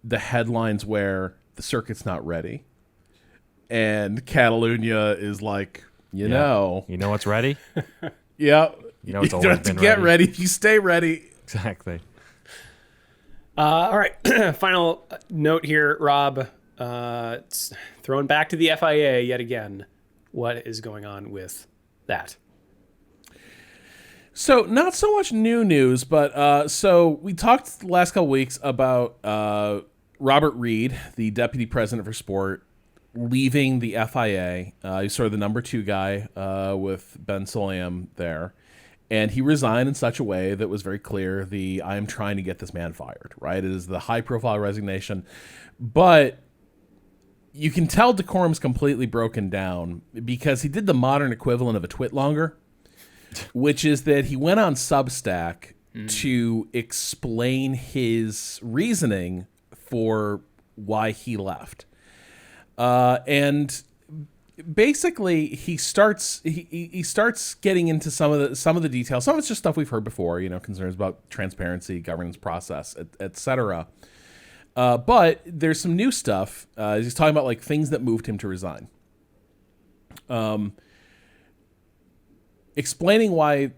the headlines where the circuit's not ready, and Catalunya is like, you know what's ready. Yeah, you know it's you always don't have to been get ready. ready if you stay ready. Exactly. All right, final note here, Rob. It's thrown back to the FIA yet again. What is going on with that? So not so much new news, but so we talked the last couple weeks about Robert Reed, the deputy president for sport, leaving the FIA. He's sort of the number 2 guy with Ben Sulayem there. And he resigned in such a way that was very clear I am trying to get this man fired, right? It is the high-profile resignation. But you can tell decorum's completely broken down because he did the modern equivalent of a twitlonger, which is that he went on Substack to explain his reasoning for why he left. And basically he starts getting into some of the details. Some of it's just stuff we've heard before, concerns about transparency, governance process, etc. But there's some new stuff. He's talking about like things that moved him to resign. Explaining why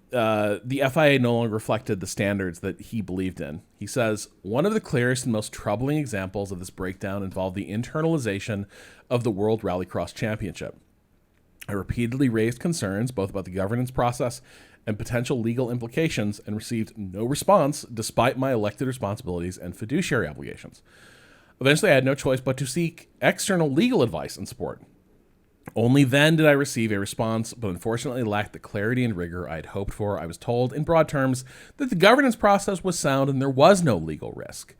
the FIA no longer reflected the standards that he believed in. He says, one of the clearest and most troubling examples of this breakdown involved the internalization of the World Rallycross Championship. I repeatedly raised concerns both about the governance process and potential legal implications and received no response despite my elected responsibilities and fiduciary obligations. Eventually, I had no choice but to seek external legal advice and support. Only then did I receive a response, but unfortunately lacked the clarity and rigor I had hoped for. I was told, in broad terms, that the governance process was sound and there was no legal risk.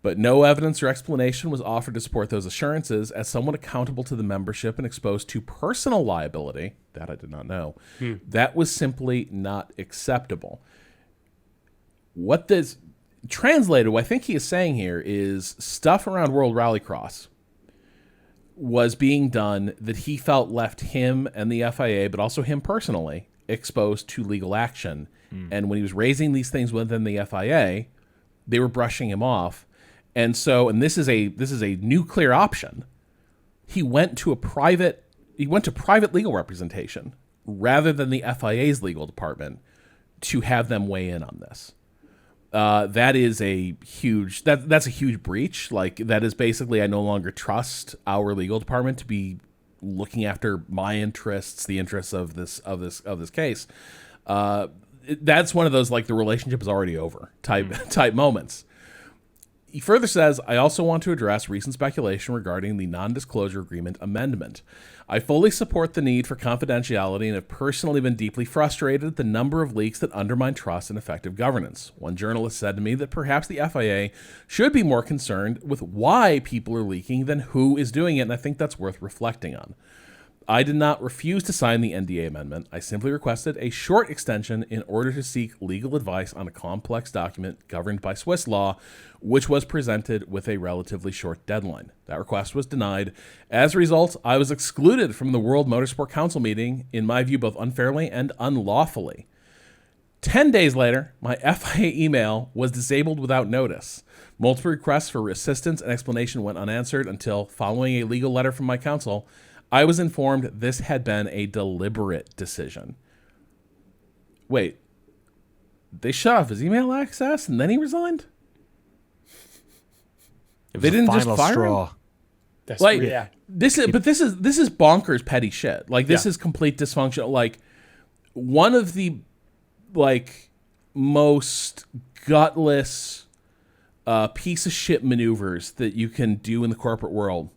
But no evidence or explanation was offered to support those assurances. As someone accountable to the membership and exposed to personal liability, that I did not know, that was simply not acceptable. What this translated, what I think he is saying here is stuff around World Rallycross was being done that he felt left him and the FIA, but also him personally, exposed to legal action. And when he was raising these things within the FIA, they were brushing him off. And so, and this is a nuclear option. He went to private legal representation rather than the FIA's legal department to have them weigh in on this. That is a huge that's a huge breach. Like, that is basically, I no longer trust our legal department to be looking after my interests, the interests of this case. That's one of those, like, the relationship is already over type moments. He further says, I also want to address recent speculation regarding the non-disclosure agreement amendment. I fully support the need for confidentiality and have personally been deeply frustrated at the number of leaks that undermine trust and effective governance. One journalist said to me that perhaps the FIA should be more concerned with why people are leaking than who is doing it, and I think that's worth reflecting on. I did not refuse to sign the NDA amendment. I simply requested a short extension in order to seek legal advice on a complex document governed by Swiss law, which was presented with a relatively short deadline. That request was denied. As a result, I was excluded from the World Motorsport Council meeting, in my view, both unfairly and unlawfully. 10 days later, my FIA email was disabled without notice. Multiple requests for assistance and explanation went unanswered until, following a legal letter from my counsel, I was informed this had been a deliberate decision. Wait, they shut off his email access and then he resigned? They didn't just fire him? That's Like, yeah. this is bonkers petty shit. Like, this is complete dysfunction. Like, one of the most gutless piece of shit maneuvers that you can do in the corporate world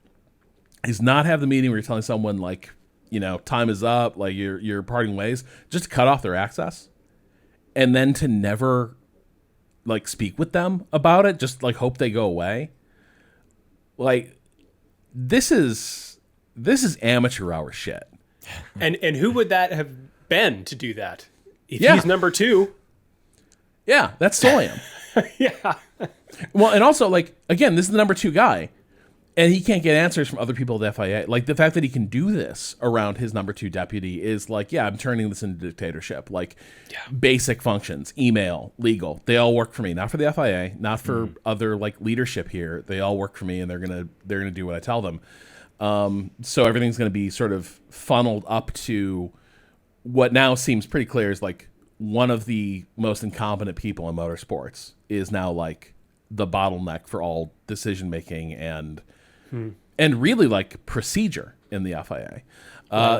is not have the meeting where you're telling someone, like, you know, time is up, like you're parting ways, just to cut off their access, and then to never like speak with them about it, just like hope they go away. Like, this is amateur hour shit. And who would that have been to do that? If Yeah. he's number 2. Yeah, that's Solium. Yeah. Well, and also, like, again, this is the number 2 guy, and he can't get answers from other people at the FIA. Like, the fact that he can do this around his number 2 deputy is like, yeah, I'm turning this into dictatorship. Like, basic functions, email, legal, they all work for me. Not for the FIA, not for other like leadership here. They all work for me, and they're gonna do what I tell them. So everything's gonna be sort of funneled up to what now seems pretty clear is like one of the most incompetent people in motorsports is now like the bottleneck for all decision making and really like procedure in the FIA.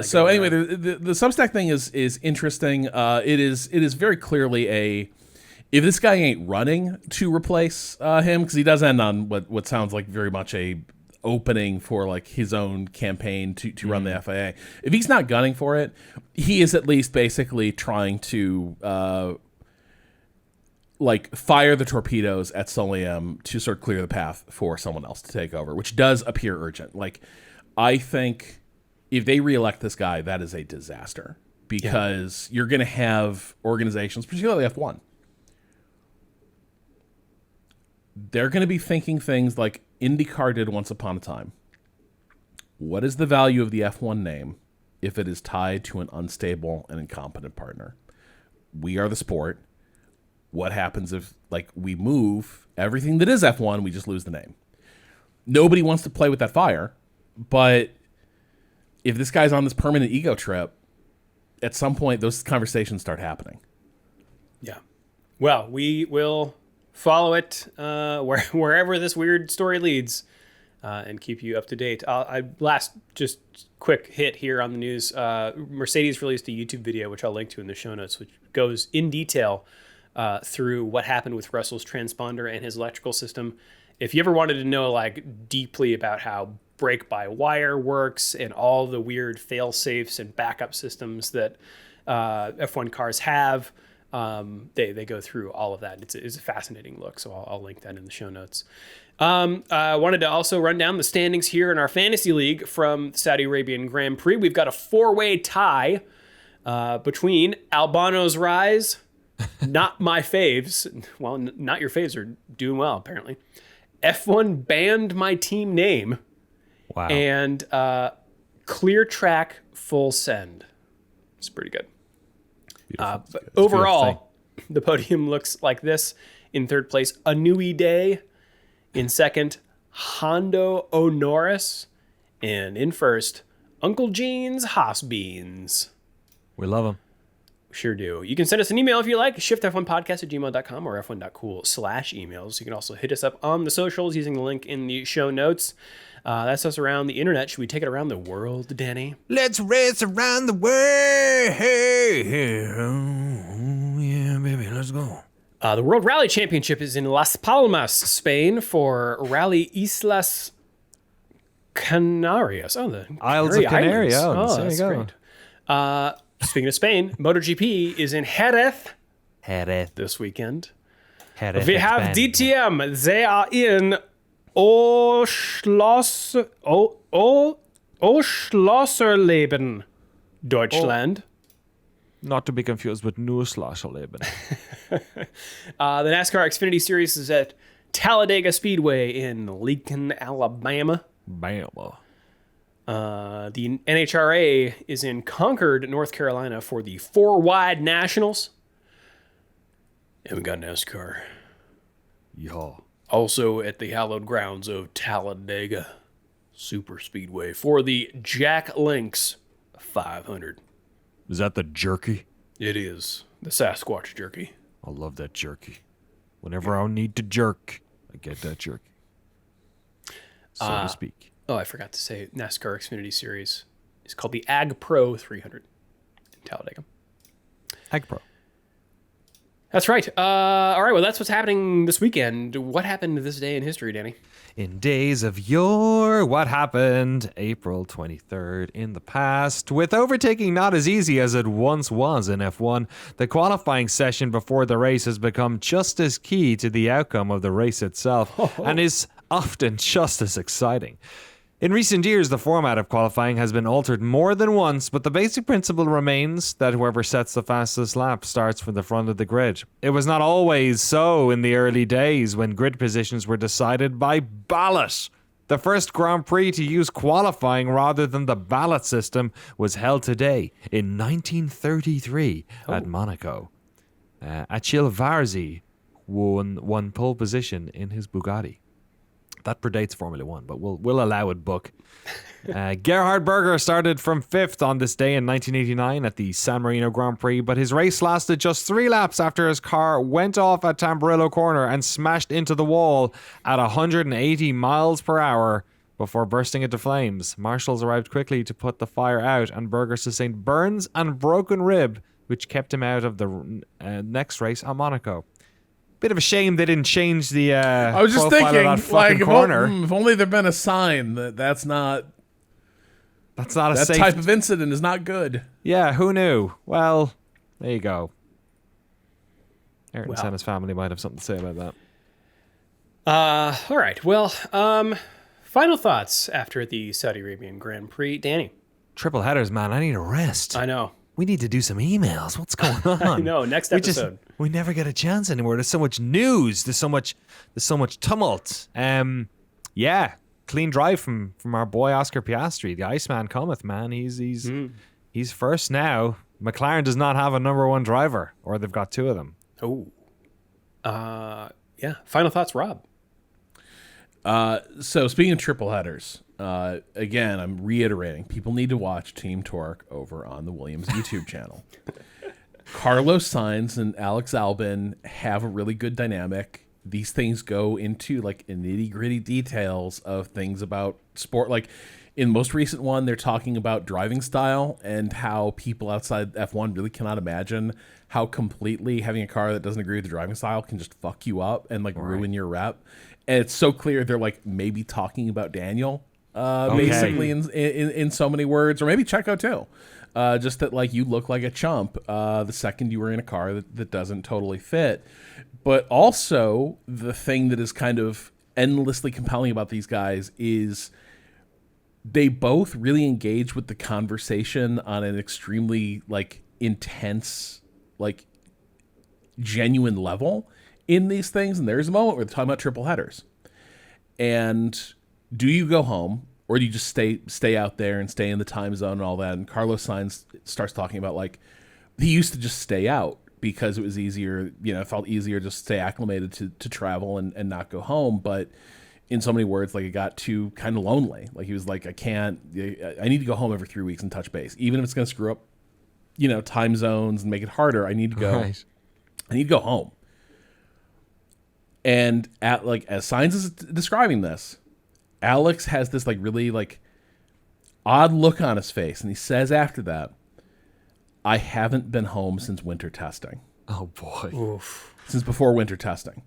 So anyway, the Substack thing is interesting. It is very clearly if this guy ain't running to replace him, because he does end on what sounds like very much a opening for like his own campaign to run the FIA. If he's not gunning for it, he is at least basically trying to like fire the torpedoes at Solium to sort of clear the path for someone else to take over, which does appear urgent. Like, I think if they reelect this guy, that is a disaster, because you're going to have organizations, particularly F1, they're going to be thinking things like IndyCar did once upon a time. What is the value of the F1 name if it is tied to an unstable and incompetent partner? We are the sport. What happens if, like, we move everything that is F1, we just lose the name? Nobody wants to play with that fire, but if this guy's on this permanent ego trip, at some point those conversations start happening. Yeah. Well, we will follow it wherever this weird story leads, and keep you up to date. Last just quick hit here on the news. Mercedes released a YouTube video, which I'll link to in the show notes, which goes in detail through what happened with Russell's transponder and his electrical system. If you ever wanted to know like deeply about how brake-by-wire works and all the weird fail-safes and backup systems that F1 cars have, they go through all of that. It's a fascinating look, so I'll link that in the show notes. I wanted to also run down the standings here in our fantasy league from Saudi Arabian Grand Prix. We've got a 4-way tie between Albano's Rise, not my faves. Well, not your faves are doing well, apparently. F1 banned my team name. Wow. And Clear Track Full Send. It's pretty good. But overall, the podium looks like this. In third place, Anui Day. In second, Hondo O'Norris. And in first, Uncle Gene's Haas Beans. We love them. Sure do. You can send us an email if you like, shiftf1podcast@gmail.com or f1.cool/emails. You can also hit us up on the socials using the link in the show notes. That's us around the internet. Should we take it around the world, Danny? Let's race around the world. Oh, yeah, baby, let's go. The World Rally Championship is in Las Palmas, Spain, for Rally Islas Canarias. Oh, the Isles of Canary. Islands. Oh, there you that's go. great. Speaking of Spain, MotoGP is in Jerez Jerez. this weekend. Jerez. We have DTM. They are in O Schloss. Oschlosserleben, Deutschland. Not to be confused with Nussloscherleben. The NASCAR Xfinity Series is at Talladega Speedway in Lincoln, Alabama. Bama. The NHRA is in Concord, North Carolina for the 4-wide Nationals. And we got NASCAR. Yeah. Also at the hallowed grounds of Talladega Super Speedway for the Jack Links 500. Is that the jerky? It is the Sasquatch jerky. I love that jerky. Whenever I need to jerk, I get that jerky. So to speak. Oh, I forgot to say NASCAR Xfinity Series is called the Ag Pro 300 in Talladega. Ag Pro. That's right. All right, well, that's what's happening this weekend. What happened this day in history, Danny? In days of yore, what happened April 23rd in the past? With overtaking not as easy as it once was in F1, the qualifying session before the race has become just as key to the outcome of the race itself and is often just as exciting. In recent years, the format of qualifying has been altered more than once, but the basic principle remains that whoever sets the fastest lap starts from the front of the grid. It was not always so in the early days when grid positions were decided by ballot. The first Grand Prix to use qualifying rather than the ballot system was held today in 1933 at Monaco. Achille Varzi won pole position in his Bugatti. That predates Formula One, but we'll allow it book. Gerhard Berger started from 5th on this day in 1989 at the San Marino Grand Prix, but his race lasted just 3 laps after his car went off at Tamburello Corner and smashed into the wall at 180 miles per hour before bursting into flames. Marshals arrived quickly to put the fire out, and Berger sustained burns and broken rib, which kept him out of the next race at Monaco. Bit of a shame they didn't change the I was just profile thinking, of that fucking corner. if only there'd been a sign that's not a that safe type of incident is not good. Yeah, who knew? Well, there you go. Ayrton Well. Senna's family might have something to say about that. All right. Well, final thoughts after the Saudi Arabian Grand Prix. Danny. Triple headers, man. I need a rest. I know. We need to do some emails. What's going on? I know. Next episode. We never get a chance anymore. There's so much news. There's so much tumult. Yeah, clean drive from our boy Oscar Piastri. The Iceman cometh, man. He's first now. McLaren does not have a number 1 driver, or they've got 2 of them. Oh. Yeah. Final thoughts, Rob. So speaking of triple headers, again, I'm reiterating, people need to watch Team Torque over on the Williams YouTube channel. Carlos Sainz and Alex Albon have a really good dynamic. These things go into like nitty gritty details of things about sport. Like in most recent one, they're talking about driving style and how people outside F1 really cannot imagine how completely having a car that doesn't agree with the driving style can just fuck you up and like ruin your rep. And it's so clear they're like maybe talking about Daniel, basically in so many words, or maybe Checo too. Just that like you look like a chump the second you were in a car that doesn't totally fit. But also the thing that is kind of endlessly compelling about these guys is they both really engage with the conversation on an extremely like intense, like genuine level in these things. And there's a moment where they're talking about triple headers. And do you go home or do you just stay out there and stay in the time zone and all that? And Carlos Sainz starts talking about like he used to just stay out because it was easier, it felt easier just to stay acclimated to travel and not go home. But in so many words, like it got too kind of lonely. Like he was like, I need to go home every 3 weeks and touch base. Even if it's going to screw up, time zones and make it harder, I need to go. Right. I need to go home. And as Sainz is describing this, Alex has this like really like odd look on his face. And he says after that, I haven't been home since winter testing. Oh boy. Oof. Since before winter testing.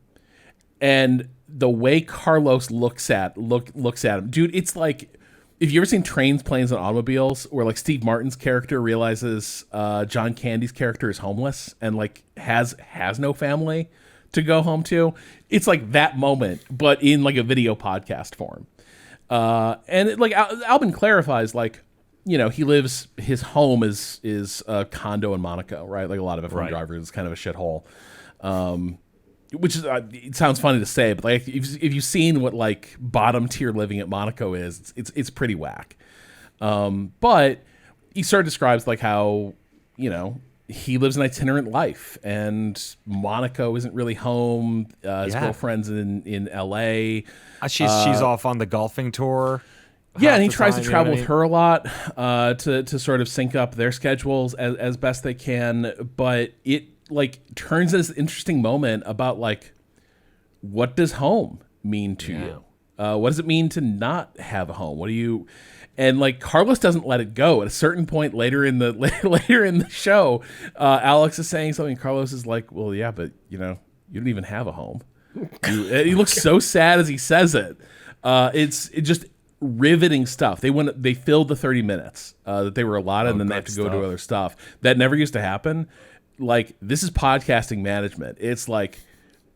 And the way Carlos looks at him, dude, it's like, if you ever seen Trains, Planes, and Automobiles, where like Steve Martin's character realizes John Candy's character is homeless and like has no family to go home to, it's like that moment, but in like a video podcast form. And Albin clarifies, like, you know, his home is a condo in Monaco, right? Like a lot of F1 drivers, it's kind of a shithole. Which is, it sounds funny to say, but like if you've seen what like bottom tier living at Monaco is, it's pretty whack. But he sort of describes like how, you know, he lives an itinerant life, and Monaco isn't really home. His girlfriend's in LA. She's off on the golfing tour. Yeah, and he tries to travel with her a lot to sort of sync up their schedules as best they can. But it like turns this interesting moment about like, what does home mean to you? What does it mean to not have a home? What do you? And like Carlos doesn't let it go. At a certain point later in the show, Alex is saying something. Carlos is like, "Well, yeah, but you know, you don't even have a home." He looks so sad as he says it. It's just riveting stuff. They filled the 30 minutes that they were allotted, and then they have to go to other stuff that never used to happen. Like, this is podcasting management. It's like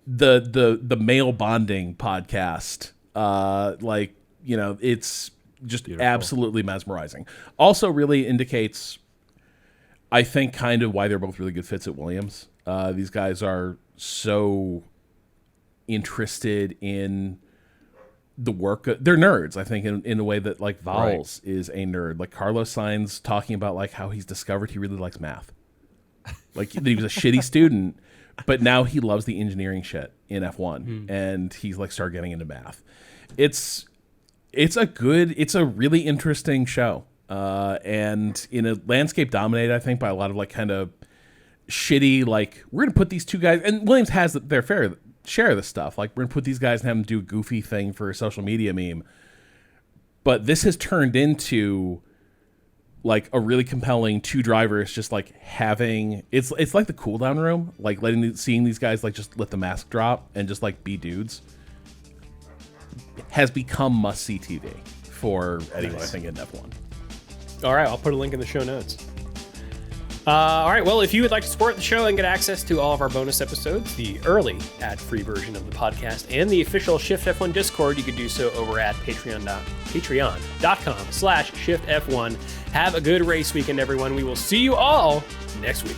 the male bonding podcast. Like, you know, it's just beautiful. Absolutely mesmerizing. Also really indicates, I think, kind of why they're both really good fits at Williams. These guys are so interested in the work. They're nerds, I think, in a way that like Vowles is a nerd. Like Carlos Sainz talking about like how he's discovered he really likes math. Like he was a shitty student, but now he loves the engineering shit in F1, and he's like started getting into math. It's a really interesting show, and in a landscape dominated, I think, by a lot of like kind of shitty, like, we're gonna put these two guys, and Williams has their fair share of this stuff. Like, we're gonna put these guys and have them do a goofy thing for a social media meme. But this has turned into like a really compelling two drivers just like having it's like the cool down room, like seeing these guys like just let the mask drop and just like be dudes has become must see TV for anyone, I think, in F1. All right, I'll put a link in the show notes. All right, well, if you would like to support the show and get access to all of our bonus episodes, the early ad-free version of the podcast, and the official Shift F1 Discord, you could do so over at patreon.com/ShiftF1. Have a good race weekend, everyone. We will see you all next week.